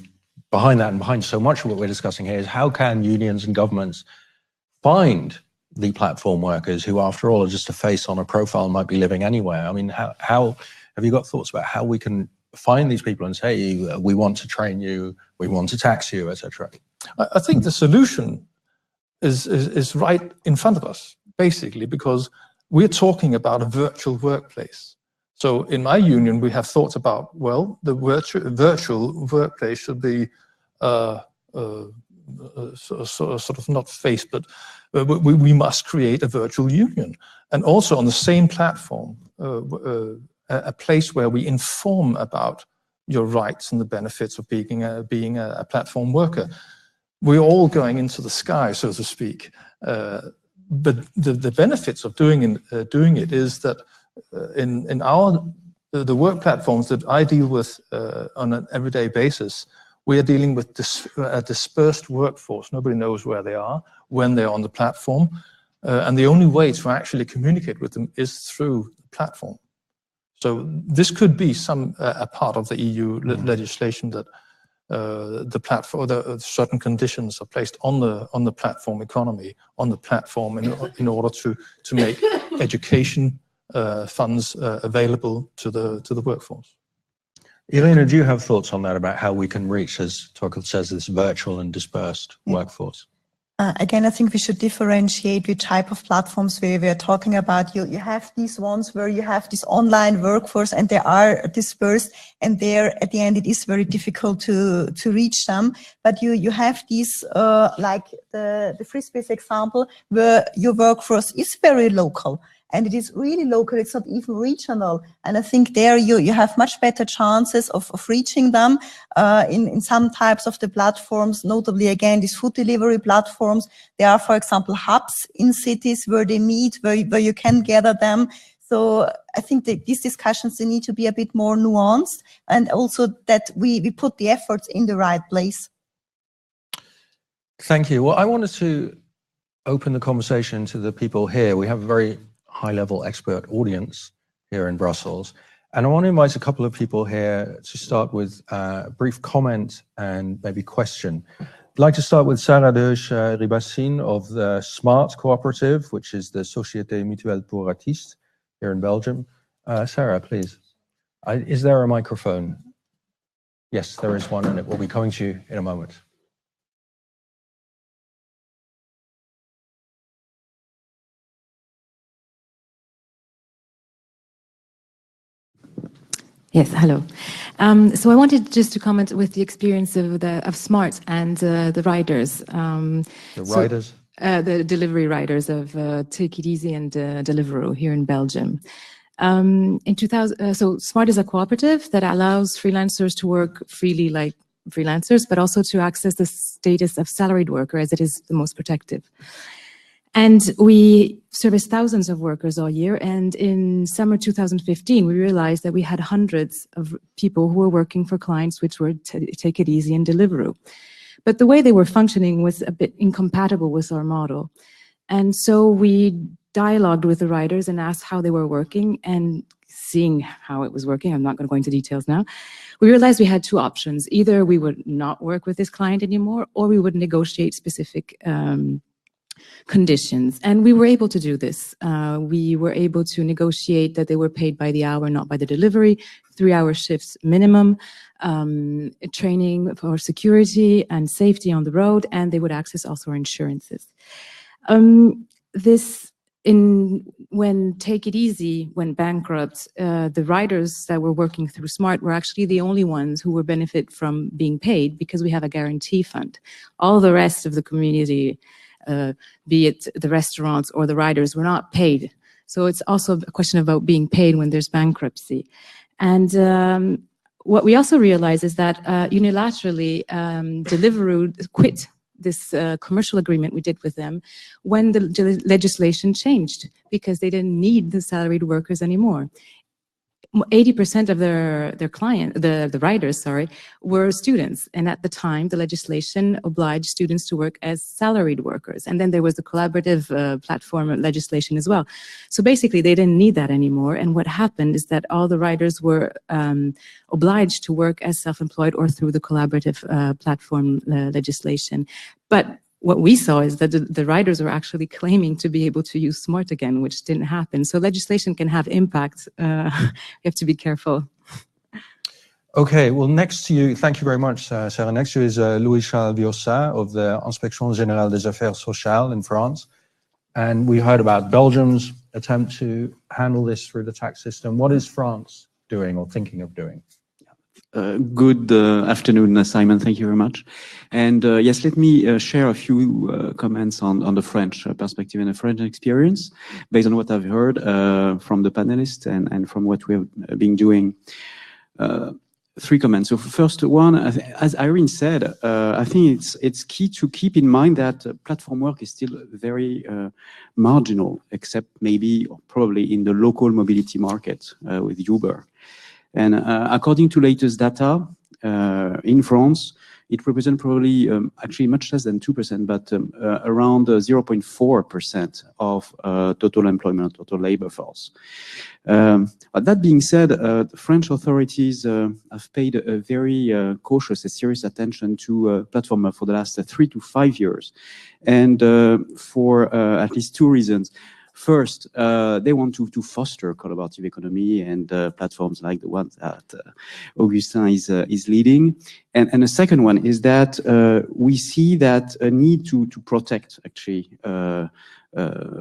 behind that and behind so much of what we're discussing here is how can unions and governments find the platform workers who, after all, are just a face on a profile and might be living anywhere? I mean, how have you got thoughts about how we can find these people and say, we want to train you, we want to tax you, etc.? I think the solution is right in front of us, basically, because we're talking about a virtual workplace. So in my union, we have thought about, well, the virtual workplace should be sort of not faced, but we must create a virtual union. And also on the same platform, a place where we inform about your rights and the benefits of being a platform worker. We're all going into the sky, so to speak. But the benefits of doing it is that in the work platforms that I deal with on an everyday basis, we are dealing with a dispersed workforce. Nobody knows where they are when they're on the platform, and the only way to actually communicate with them is through the platform. So this could be a part of the EU legislation that the platform, certain conditions are placed on the platform economy, on the platform in order to make education funds available to the workforce. Elena, do you have thoughts on that, about how we can reach, as Torkel says, this virtual and dispersed workforce? Again, I think we should differentiate which type of platforms we are talking about. You have these ones where you have this online workforce and they are dispersed, and there at the end it is very difficult to reach them. But you have these, like the free space example, where your workforce is very local. And it is really local, it's not even regional. And I think there you have much better chances of reaching them in some types of the platforms, notably again, these food delivery platforms. There are, for example, hubs in cities where they meet, where you can gather them. So I think that these discussions, they need to be a bit more nuanced, and also that we put the efforts in the right place. Thank you. Well, I wanted to open the conversation to the people here. We have a very high-level expert audience, here in Brussels. And I want to invite a couple of people here to start with a brief comment and maybe question. I'd like to start with Sarah Ribassin of the SMART Cooperative, which is the Société Mutuelle pour Artistes here in Belgium. Sarah, please. Is there a microphone? Yes, there is one, and it will be coming to you in a moment. Yes, hello. So I wanted just to comment with the experience of SMART and the riders. The delivery riders of Take It Easy and Deliveroo here in Belgium. In 2000, so SMART is a cooperative that allows freelancers to work freely like freelancers, but also to access the status of salaried worker as it is the most protective. And we service thousands of workers all year. And in summer 2015, we realized that we had hundreds of people who were working for clients which were Take It Easy and Deliveroo. But the way they were functioning was a bit incompatible with our model. And so we dialogued with the riders and asked how they were working, and seeing how it was working, I'm not going to go into details now, we realized we had two options. Either we would not work with this client anymore, or we would negotiate specific conditions. And we were able to do this. We were able to negotiate that they were paid by the hour, not by the delivery, 3-hour shifts minimum, training for security and safety on the road, and they would access also our insurances. When Take It Easy went bankrupt, the riders that were working through SMART were actually the only ones who would benefit from being paid, because we have a guarantee fund. All the rest of the community, be it the restaurants or the riders, were not paid. So it's also a question about being paid when there's bankruptcy. And what we also realize is that unilaterally, Deliveroo quit this commercial agreement we did with them when the legislation changed, because they didn't need the salaried workers anymore. 80% of the riders, were students. And at the time, the legislation obliged students to work as salaried workers. And then there was the collaborative platform legislation as well. So basically, they didn't need that anymore. And what happened is that all the riders were obliged to work as self-employed or through the collaborative platform legislation. But what we saw is that the riders were actually claiming to be able to use SMART again, which didn't happen. So legislation can have impact. We have to be careful. Okay, well, next to you, thank you very much, Sarah. Next to you is Louis-Charles Viossin of the Inspection Générale des Affaires Sociales in France. And we heard about Belgium's attempt to handle this through the tax system. What is France doing or thinking of doing? Good afternoon, Simon. Thank you very much. And yes, let me share a few comments on the French perspective and the French experience, based on what I've heard from the panelists and from what we have been doing. 3 comments. So first one, as Irene said, I think it's key to keep in mind that platform work is still very marginal, except maybe or probably in the local mobility market with Uber. And according to latest data in France, it represents probably actually much less than 2%, but around 0.4% of total employment, total labor force. But that being said, the French authorities have paid a very cautious and serious attention to platform for the last 3 to 5 years, and for at least 2 reasons. First, they want to foster collaborative economy and platforms like the ones that Augustin is leading. And the second one is that we see that a need to protect actually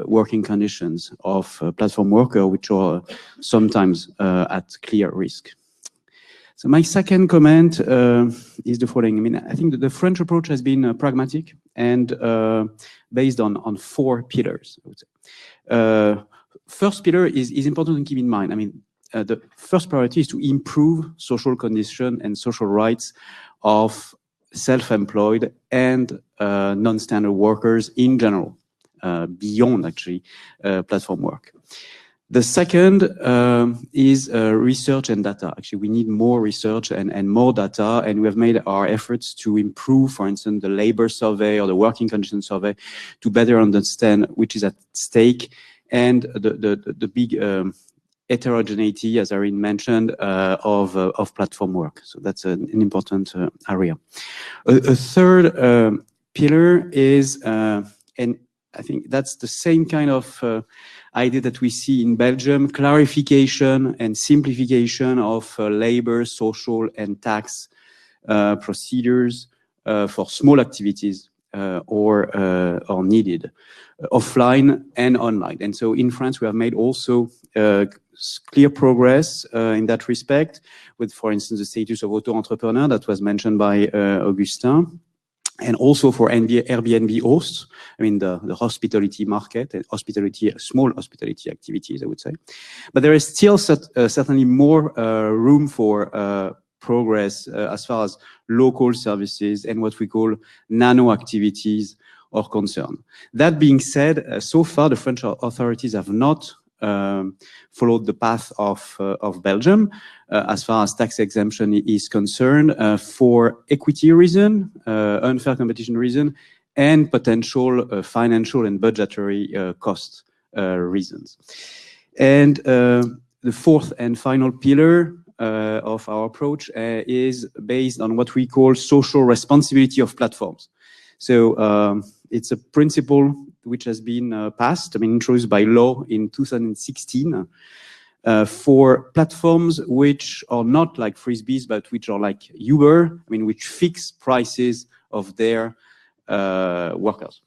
working conditions of platform workers, which are sometimes at clear risk. So my second comment is the following. I mean, I think that the French approach has been pragmatic and based on 4 pillars, I would say. First pillar is important to keep in mind. I mean, the first priority is to improve social condition and social rights of self-employed and non-standard workers in general, beyond actually platform work. The second is research and data. Actually, we need more research and more data, and we have made our efforts to improve, for instance, the labor survey or the working conditions survey to better understand which is at stake and the big heterogeneity, as Irene mentioned, of platform work. So that's an important area. A third pillar is, and I think that's the same kind of idea that we see in Belgium, clarification and simplification of labor, social, and tax procedures for small activities or needed, offline and online. And so in France, we have made also clear progress in that respect with, for instance, the status of auto-entrepreneur that was mentioned by Augustin. And also for Airbnb hosts, I mean, the hospitality market and hospitality, small hospitality activities, I would say. But there is still certainly more room for progress as far as local services and what we call nano activities are concerned. That being said, so far the French authorities have not followed the path of Belgium as far as tax exemption is concerned for equity reason, unfair competition reason, and potential financial and budgetary cost reasons. And the fourth and final pillar of our approach is based on what we call social responsibility of platforms. So it's a principle which has been passed, I mean, introduced by law in 2016 for platforms which are not like Frisbees, but which are like Uber, I mean, which fix prices of their workers.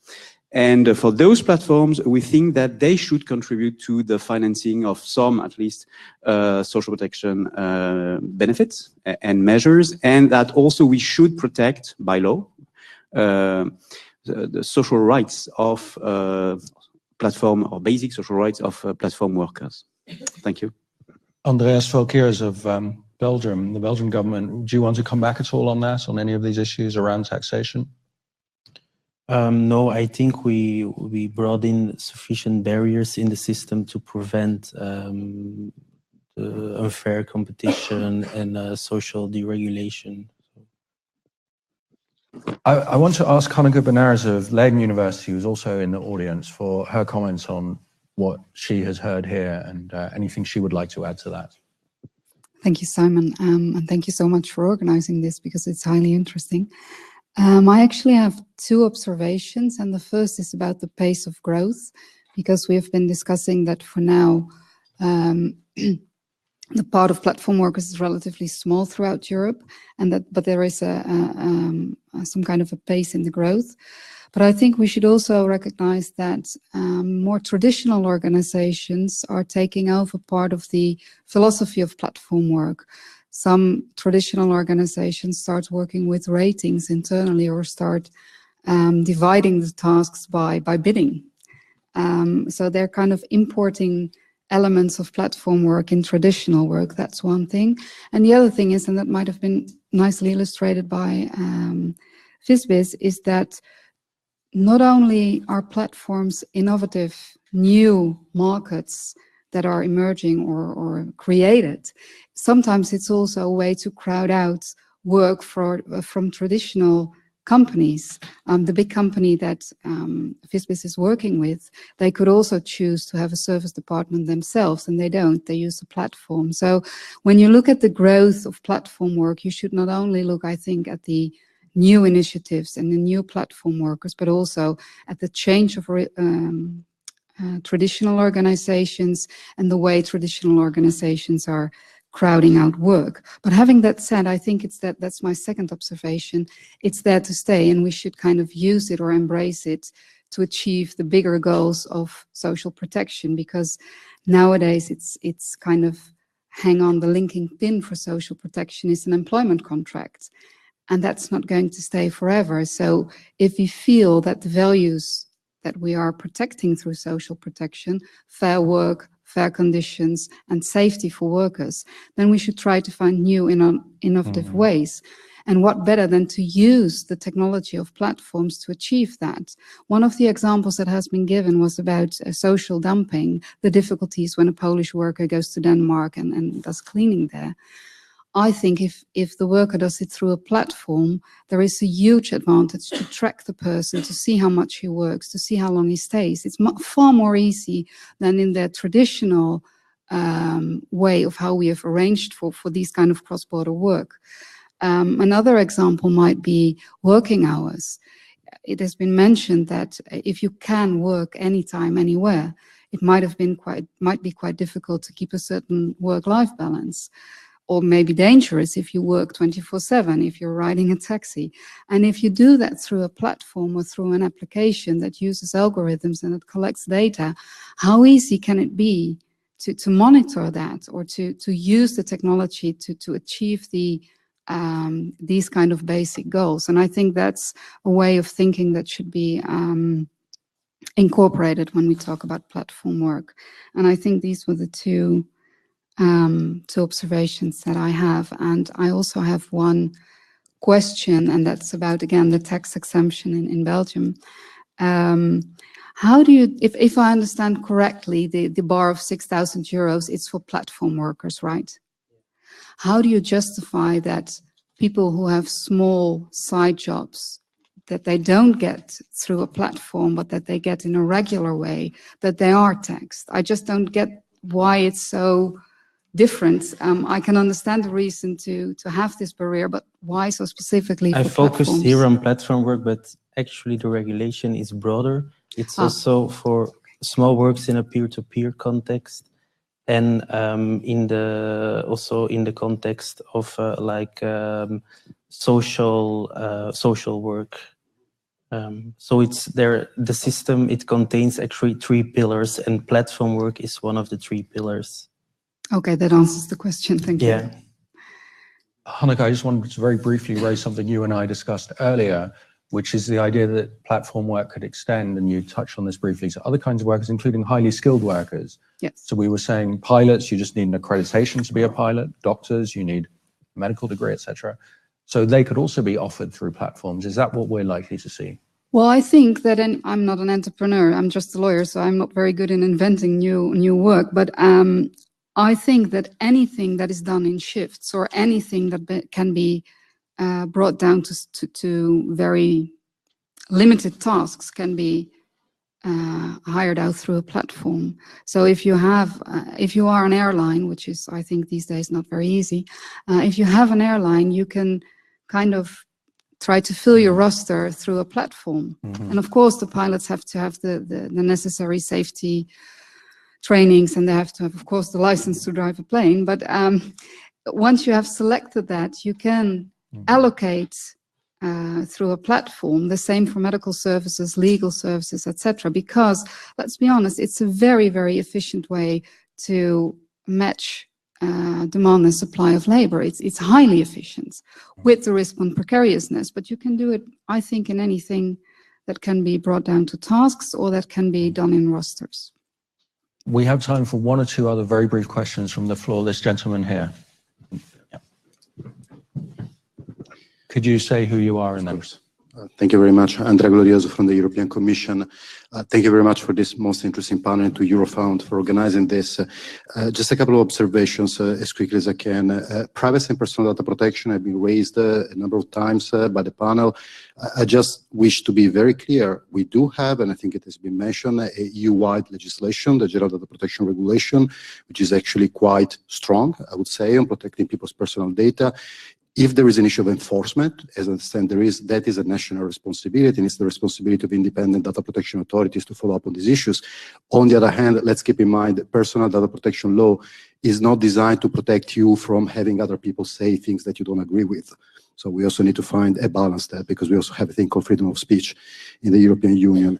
And for those platforms, we think that they should contribute to the financing of some, at least, social protection benefits and measures, and that also we should protect by law the social rights of platform or basic social rights of platform workers. Thank you. Andreas Volkers of Belgium, the Belgian government, do you want to come back at all on that, on any of these issues around taxation? No, I think we brought in sufficient barriers in the system to prevent unfair competition and social deregulation. I want to ask Hanneke Benares of Leiden University, who's also in the audience, for her comments on what she has heard here and anything she would like to add to that. Thank you, Simon, and thank you so much for organizing this because it's highly interesting. I actually have two observations, and the first is about the pace of growth, because we have been discussing that for now, the part of platform workers is relatively small throughout Europe, but there is some kind of a pace in the growth. But I think we should also recognize that more traditional organizations are taking over part of the philosophy of platform work. Some traditional organizations start working with ratings internally or start dividing the tasks by bidding. So they're kind of importing elements of platform work in traditional work. That's one thing. And the other thing is, and that might have been nicely illustrated by Frisbees, is that not only are platforms innovative new markets that are emerging or created, sometimes it's also a way to crowd out work from traditional companies. The big company that Frisbees is working with, they could also choose to have a service department themselves, and they don't. They use the platform. So when you look at the growth of platform work, you should not only look, I think, at the new initiatives and the new platform workers, but also at the change of traditional organizations and the way traditional organizations are crowding out work. But having that said, I think that's my second observation. It's there to stay, and we should kind of use it or embrace it to achieve the bigger goals of social protection, because nowadays it's kind of hang on, the linking pin for social protection is an employment contract. And that's not going to stay forever. So if we feel that the values that we are protecting through social protection, fair work, fair conditions, and safety for workers, then we should try to find new innovative ways. And what better than to use the technology of platforms to achieve that? One of the examples that has been given was about social dumping, the difficulties when a Polish worker goes to Denmark and does cleaning there. I think if the worker does it through a platform, there is a huge advantage to track the person, to see how much he works, to see how long he stays. It's far more easy than in their traditional way of how we have arranged for these kind of cross-border work. Another example might be working hours. It has been mentioned that if you can work anytime, anywhere, it might be quite difficult to keep a certain work-life balance, or maybe dangerous if you work 24/7, if you're riding a taxi. And if you do that through a platform or through an application that uses algorithms and it collects data, how easy can it be to monitor that, or to use the technology to achieve these kind of basic goals? And I think that's a way of thinking that should be incorporated when we talk about platform work. And I think these were the two observations that I have. And I also have one question, and that's about, again, the tax exemption in Belgium. How do you, if I understand correctly, the bar of 6,000 euros, it's for platform workers, right? How do you justify that people who have small side jobs, that they don't get through a platform, but that they get in a regular way, that they are taxed? I just don't get why it's so different. I can understand the reason to have this barrier, but why so specifically for platforms? I focused here on platform work, but actually the regulation is broader. It's also for small works in a peer-to-peer context, and also in the context of social work. So it's there. The system, it contains actually 3 pillars, and platform work is one of the 3 pillars. Okay, that answers the question. Thank you. Yeah. Hanneke, I just wanted to very briefly raise something you and I discussed earlier, which is the idea that platform work could extend, and you touched on this briefly, so other kinds of workers, including highly skilled workers. Yes. So we were saying pilots, you just need an accreditation to be a pilot. Doctors, you need a medical degree, etc. So they could also be offered through platforms. Is that what we're likely to see? Well, I think that, and I'm not an entrepreneur, I'm just a lawyer, so I'm not very good in inventing new work, but I think that anything that is done in shifts, or anything that can be brought down to very limited tasks, can be hired out through a platform. So if you are an airline, which is, I think these days, not very easy, if you have an airline, you can kind of try to fill your roster through a platform. Mm-hmm. And of course, the pilots have to have the necessary safety trainings, and they have to have, of course, the license to drive a plane. But once you have selected that, you can allocate through a platform, the same for medical services, legal services, etc. Because, let's be honest, it's a very, very efficient way to match demand and supply of labor. It's highly efficient, with the risk on precariousness, but you can do it, I think, in anything that can be brought down to tasks, or that can be done in rosters. We have time for 1 or 2 other very brief questions from the floor. This gentleman here. Yeah. Could you say who you are and then? Thank you very much. Andrea Glorioso from the European Commission. Thank you very much for this most interesting panel, and to Eurofound for organizing this. Just a couple of observations as quickly as I can. Privacy and personal data protection have been raised a number of times by the panel. I just wish to be very clear. We do have, and I think it has been mentioned, a EU-wide legislation, the General Data Protection Regulation, which is actually quite strong, I would say, on protecting people's personal data. If there is an issue of enforcement, as I understand there is, that is a national responsibility, and it's the responsibility of independent data protection authorities to follow up on these issues. On the other hand, let's keep in mind that personal data protection law is not designed to protect you from having other people say things that you don't agree with. So we also need to find a balance there, because we also have a thing called freedom of speech in the European Union.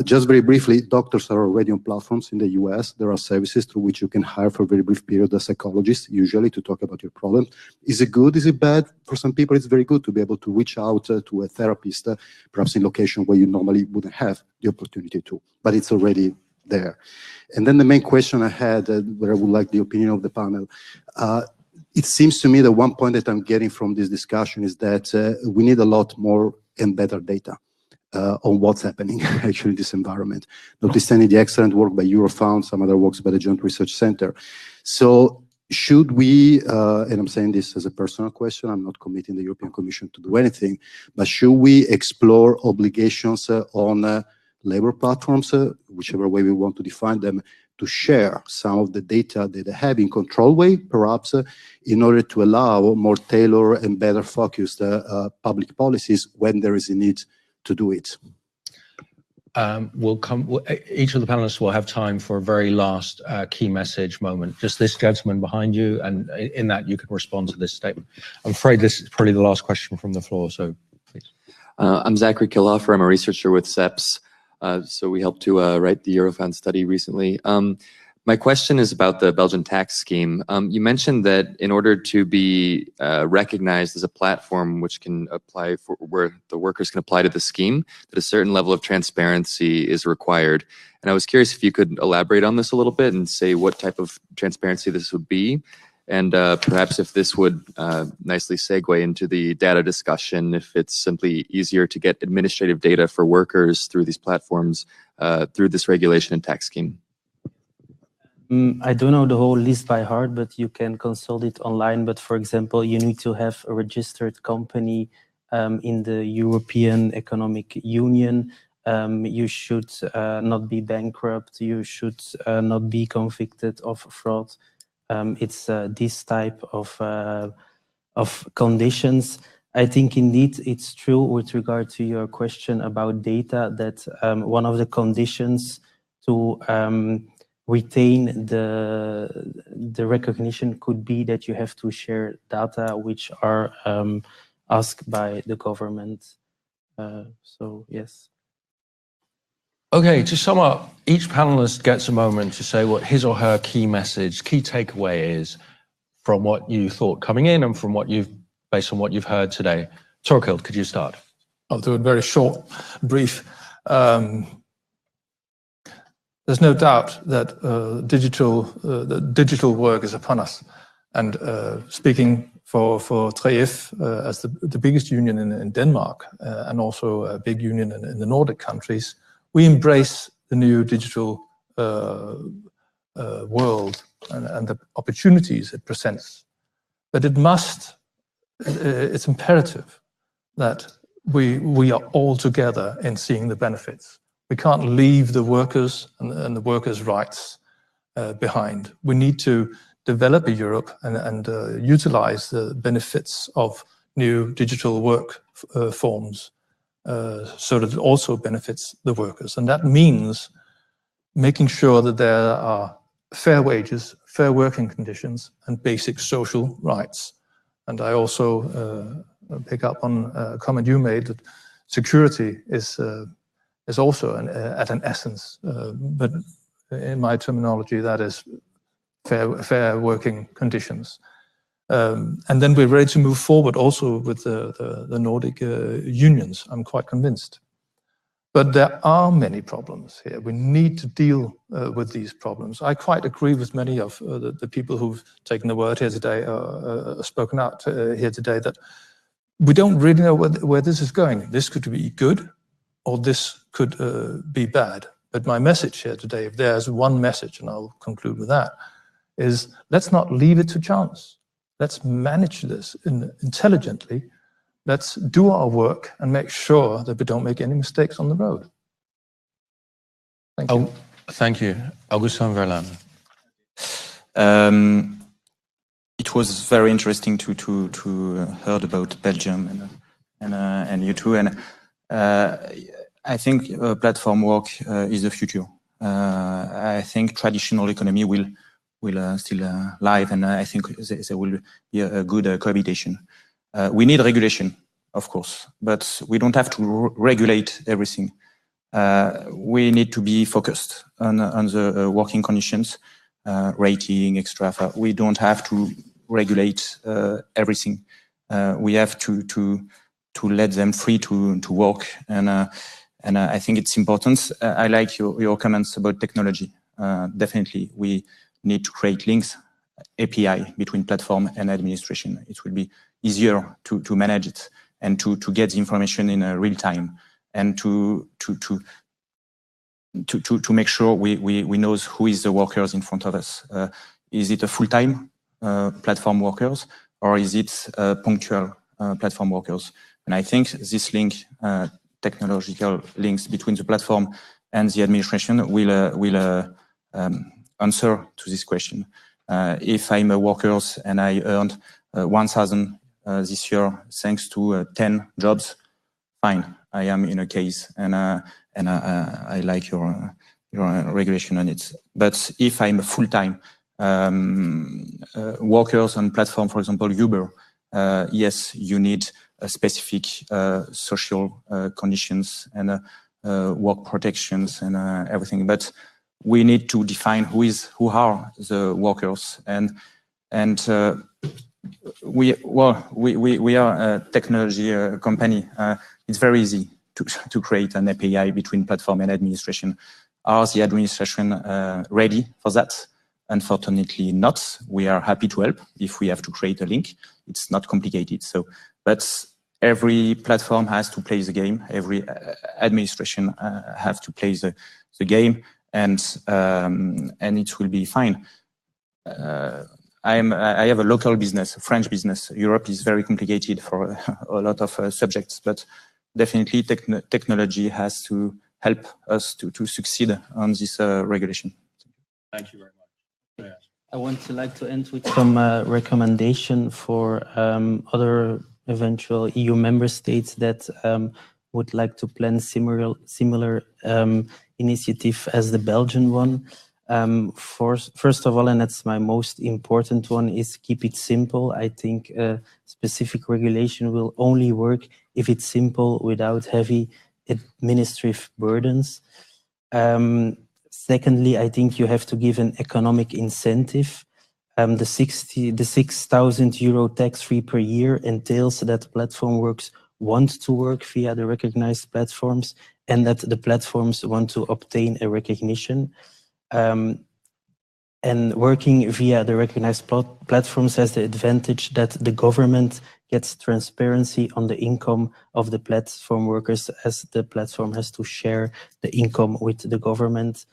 Just very briefly, doctors are already on platforms in the US. There are services through which you can hire for a very brief period a psychologist, usually, to talk about your problem. Is it good? Is it bad? For some people, it's very good to be able to reach out to a therapist, perhaps in location where you normally wouldn't have the opportunity to, but it's already there. And then the main question I had, where I would like the opinion of the panel, it seems to me that one point that I'm getting from this discussion is that we need a lot more and better data on what's happening actually in this environment, notwithstanding the excellent work by Eurofound, some other works by the Joint Research Center. So should we, and I'm saying this as a personal question, I'm not committing the European Commission to do anything, but should we explore obligations on labor platforms, whichever way we want to define them, to share some of the data that they have in controlled way, perhaps, in order to allow more tailored and better focused public policies when there is a need to do it. Each of the panelists will have time for a very last key message moment. Just this gentleman behind you, and in that you can respond to this statement. I'm afraid this is probably the last question from the floor, so please. I'm Zachary Kiloffer. I'm a researcher with CEPS. So we helped to write the Eurofound study recently. My question is about the Belgian tax scheme. You mentioned that in order to be recognized as a platform which can apply for where the workers can apply to the scheme, that a certain level of transparency is required. And I was curious if you could elaborate on this a little bit and say what type of transparency this would be. And perhaps if this would nicely segue into the data discussion, if it's simply easier to get administrative data for workers through these platforms, through this regulation and tax scheme. I don't know the whole list by heart, but you can consult it online. But for example, you need to have a registered company in the European Economic Union. You should not be bankrupt. You should not be convicted of fraud. It's this type of conditions. I think indeed it's true with regard to your question about data that one of the conditions to retain the recognition could be that you have to share data which are asked by the government. So yes. Okay, to sum up, each panelist gets a moment to say what his or her key message, key takeaway is from what you thought coming in and from what based on what you've heard today. Torkild, could you start? I'll do it very short, brief. There's no doubt that digital work is upon us. And speaking for 3F as the biggest union in Denmark and also a big union in the Nordic countries, we embrace the new digital world and the opportunities it presents. But it's imperative that we are all together in seeing the benefits. We can't leave the workers and the workers' rights behind. We need to develop a Europe and utilize the benefits of new digital work forms so that it also benefits the workers. And that means making sure that there are fair wages, fair working conditions, and basic social rights. And I also pick up on a comment you made that security is also at an essence, but in my terminology, that is fair working conditions. And then we're ready to move forward also with the Nordic unions, I'm quite convinced. But there are many problems here. We need to deal with these problems. I quite agree with many of the people who've taken the word here today, spoken out here today, that we don't really know where this is going. This could be good, or this could be bad. But my message here today, if there's one message, and I'll conclude with that, is let's not leave it to chance. Let's manage this intelligently. Let's do our work and make sure that we don't make any mistakes on the road. Thank you. Thank you. Augustin Verlan. It was very interesting to heard about Belgium and you too. And I think platform work is the future. I think traditional economy will still live, and I think there will be a good cohabitation. We need regulation, of course, but we don't have to regulate everything. We need to be focused on the working conditions, rating, extra. We don't have to regulate everything. We have to let them free to work, and I think it's important. I like your comments about technology. Definitely, we need to create links, API between platform and administration. It will be easier to manage it and to get the information in real time, and to make sure we know who is the workers in front of us. Is it a full-time platform workers, or is it punctual platform workers? And I think this link, technological links between the platform and the administration will answer to this question. If I'm a worker and I earned 1,000 this year thanks to 10 jobs, fine, I am in a case, and I like your regulation on it. But if I'm a full-time workers on platform, for example, Uber, yes, you need specific social conditions and work protections and everything. But we need to define who are the workers, and we are a technology company. It's very easy to create an API between platform and administration. Are the administration ready for that? Unfortunately not. We are happy to help if we have to create a link. It's not complicated. So, but every platform has to play the game. Every administration have to play the game, and it will be fine. I have a local business, a French business. Europe is very complicated for a lot of subjects, but definitely technology has to help us to succeed on this regulation. Thank you very much. Yeah. I want to end with some recommendation for other eventual EU member states that would like to plan similar initiative as the Belgian one. First of all, and that's my most important one, is keep it simple. I think specific regulation will only work if it's simple without heavy administrative burdens. Secondly, I think you have to give an economic incentive. The 6,000 euro tax-free per year entails that platform workers want to work via the recognized platforms and that the platforms want to obtain a recognition. And working via the recognized platforms has the advantage that the government gets transparency on the income of the platform workers, as the platform has to share the income with the government.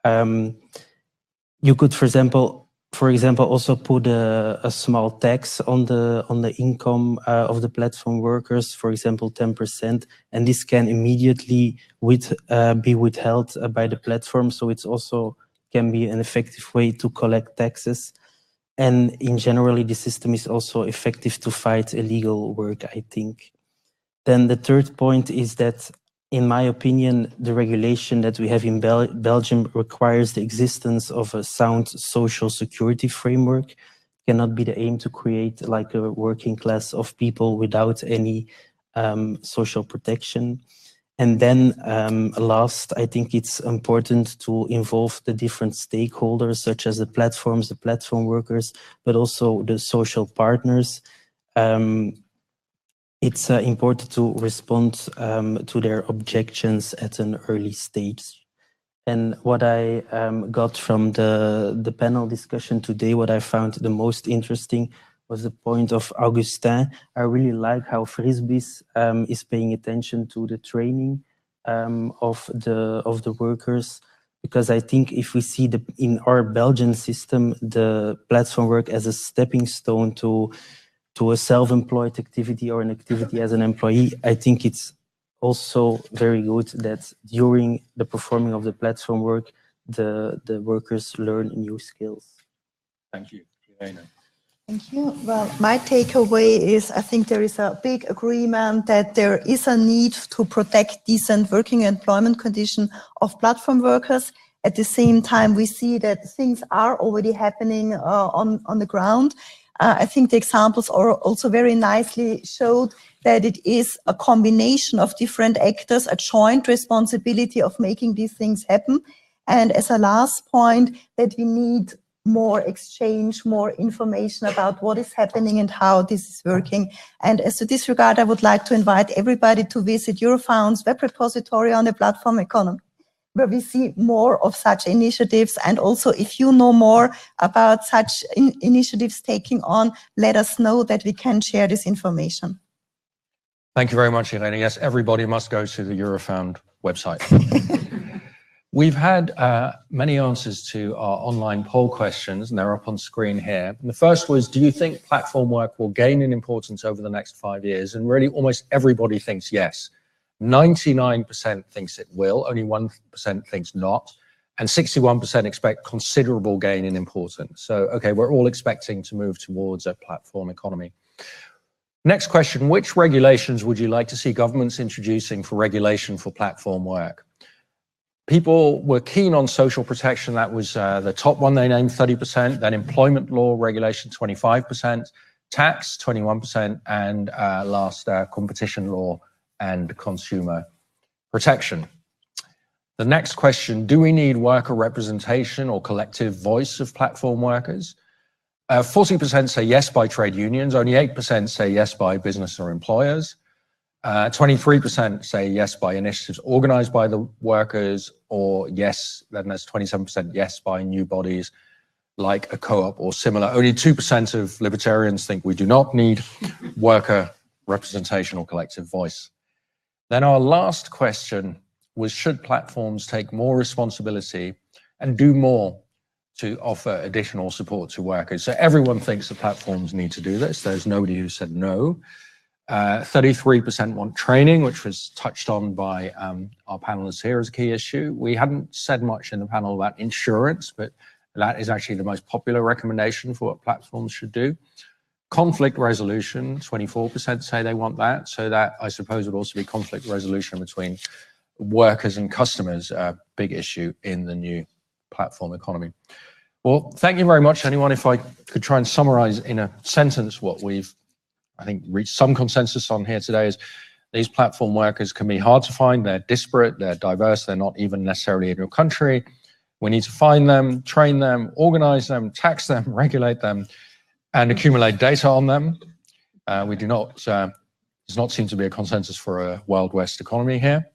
You could, for example, also put a small tax on the income of the platform workers, for example, 10%, and this can immediately be withheld by the platform. So it's also can be an effective way to collect taxes. And in generally, the system is also effective to fight illegal work, I think. Then the third point is that, in my opinion, the regulation that we have in Belgium requires the existence of a sound social security framework. It cannot be the aim to create like a working class of people without any social protection. And then last, I think it's important to involve the different stakeholders, such as the platforms, the platform workers, but also the social partners. It's important to respond to their objections at an early stage. And what I got from the panel discussion today, what I found the most interesting was the point of Augustin. I really like how Frisbis is paying attention to the training of the workers, because I think if we see in our Belgian system, the platform work as a stepping stone to a self-employed activity or an activity as an employee, I think it's also very good that during the performing of the platform work, the workers learn new skills. Thank you, Irene. Thank you. Well, my takeaway is I think there is a big agreement that there is a need to protect decent working employment conditions of platform workers. At the same time, we see that things are already happening on the ground. I think the examples are also very nicely showed that it is a combination of different actors, a joint responsibility of making these things happen. And as a last point, that we need more exchange, more information about what is happening and how this is working. And as to this regard, I would like to invite everybody to visit Eurofound's web repository on the platform economy, where we see more of such initiatives. And also, if you know more about such initiatives taking on, let us know that we can share this information. Thank you very much, Irene. Yes, everybody must go to the Eurofound website. We've had many answers to our online poll questions, and they're up on screen here. And the first was, do you think platform work will gain in importance over the next 5 years? And really, almost everybody thinks yes. 99% thinks it will, only 1% thinks not. and 61% expect considerable gain in importance. So, okay, we're all expecting to move towards a platform economy. Next question, which regulations would you like to see governments introducing for regulation for platform work? People were keen on social protection. That was the top one they named, 30%. Then employment law regulation, 25%. Tax, 21%. And last, competition law and consumer protection. The next question, do we need worker representation or collective voice of platform workers? 40% say yes by trade unions. Only 8% say yes by business or employers. 23% say yes by initiatives organized by the workers, or yes, then there's 27% yes by new bodies like a co-op or similar. Only 2% of libertarians think we do not need worker representation or collective voice. Then our last question was, should platforms take more responsibility and do more to offer additional support to workers? So everyone thinks the platforms need to do this. There's nobody who said no. 33% want training, which was touched on by our panelists here as a key issue. We hadn't said much in the panel about insurance, but that is actually the most popular recommendation for what platforms should do. Conflict resolution, 24% say they want that. So that, I suppose, would also be conflict resolution between workers and customers, a big issue in the new platform economy. Well, thank you very much. Anyone, if I could try and summarize in a sentence what we've, I think, reached some consensus on here today is these platform workers can be hard to find. They're disparate, they're diverse, they're not even necessarily in your country. We need to find them, train them, organize them, tax them, regulate them, and accumulate data on them. We do not, does not seem to be a consensus for a Wild West economy here.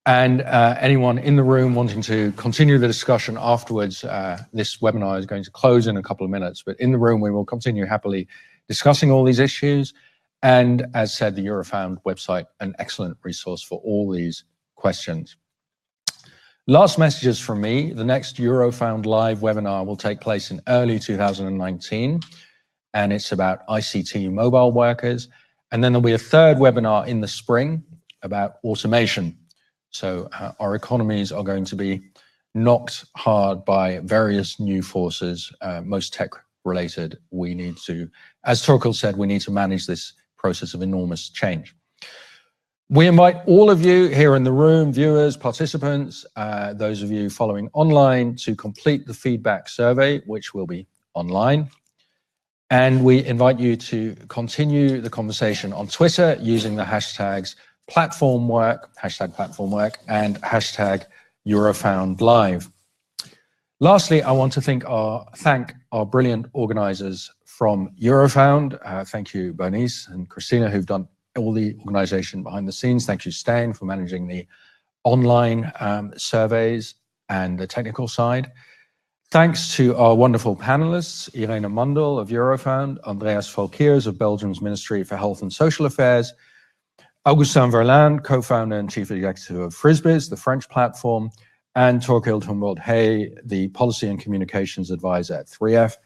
And anyone in the room wanting to continue the discussion afterwards, this webinar is going to close in a couple of minutes, but in the room we will continue happily discussing all these issues. And as said, the Eurofound website, an excellent resource for all these questions. Last messages from me. The next Eurofound live webinar will take place in early 2019, and it's about ICT mobile workers. And then there'll be a third webinar in the spring about automation. So our economies are going to be knocked hard by various new forces, most tech related. We need to, as Torkel said, we need to manage this process of enormous change. We invite all of you here in the room, viewers, participants, those of you following online, to complete the feedback survey, which will be online. And we invite you to continue the conversation on Twitter using the hashtags #platformwork, and #EurofoundLive. Lastly, I want to thank our brilliant organizers from Eurofound. Thank you, Bernice and Christina, who've done all the organization behind the scenes. Thank you, Stijn, for managing the online surveys and the technical side. Thanks to our wonderful panelists, Irene Mandel of Eurofound, Andreas Volkiers of Belgium's Ministry for Health and Social Affairs, Augustin Verlaine, co-founder and chief executive of Frisbees, the French platform, and Torkild Humboldt-Hey, the policy and communications advisor at 3F,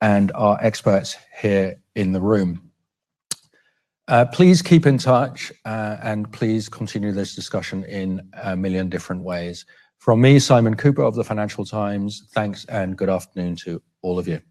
and our experts here in the room. Please keep in touch and please continue this discussion in a million different ways. From me, Simon Cooper of the Financial Times, thanks and good afternoon to all of you.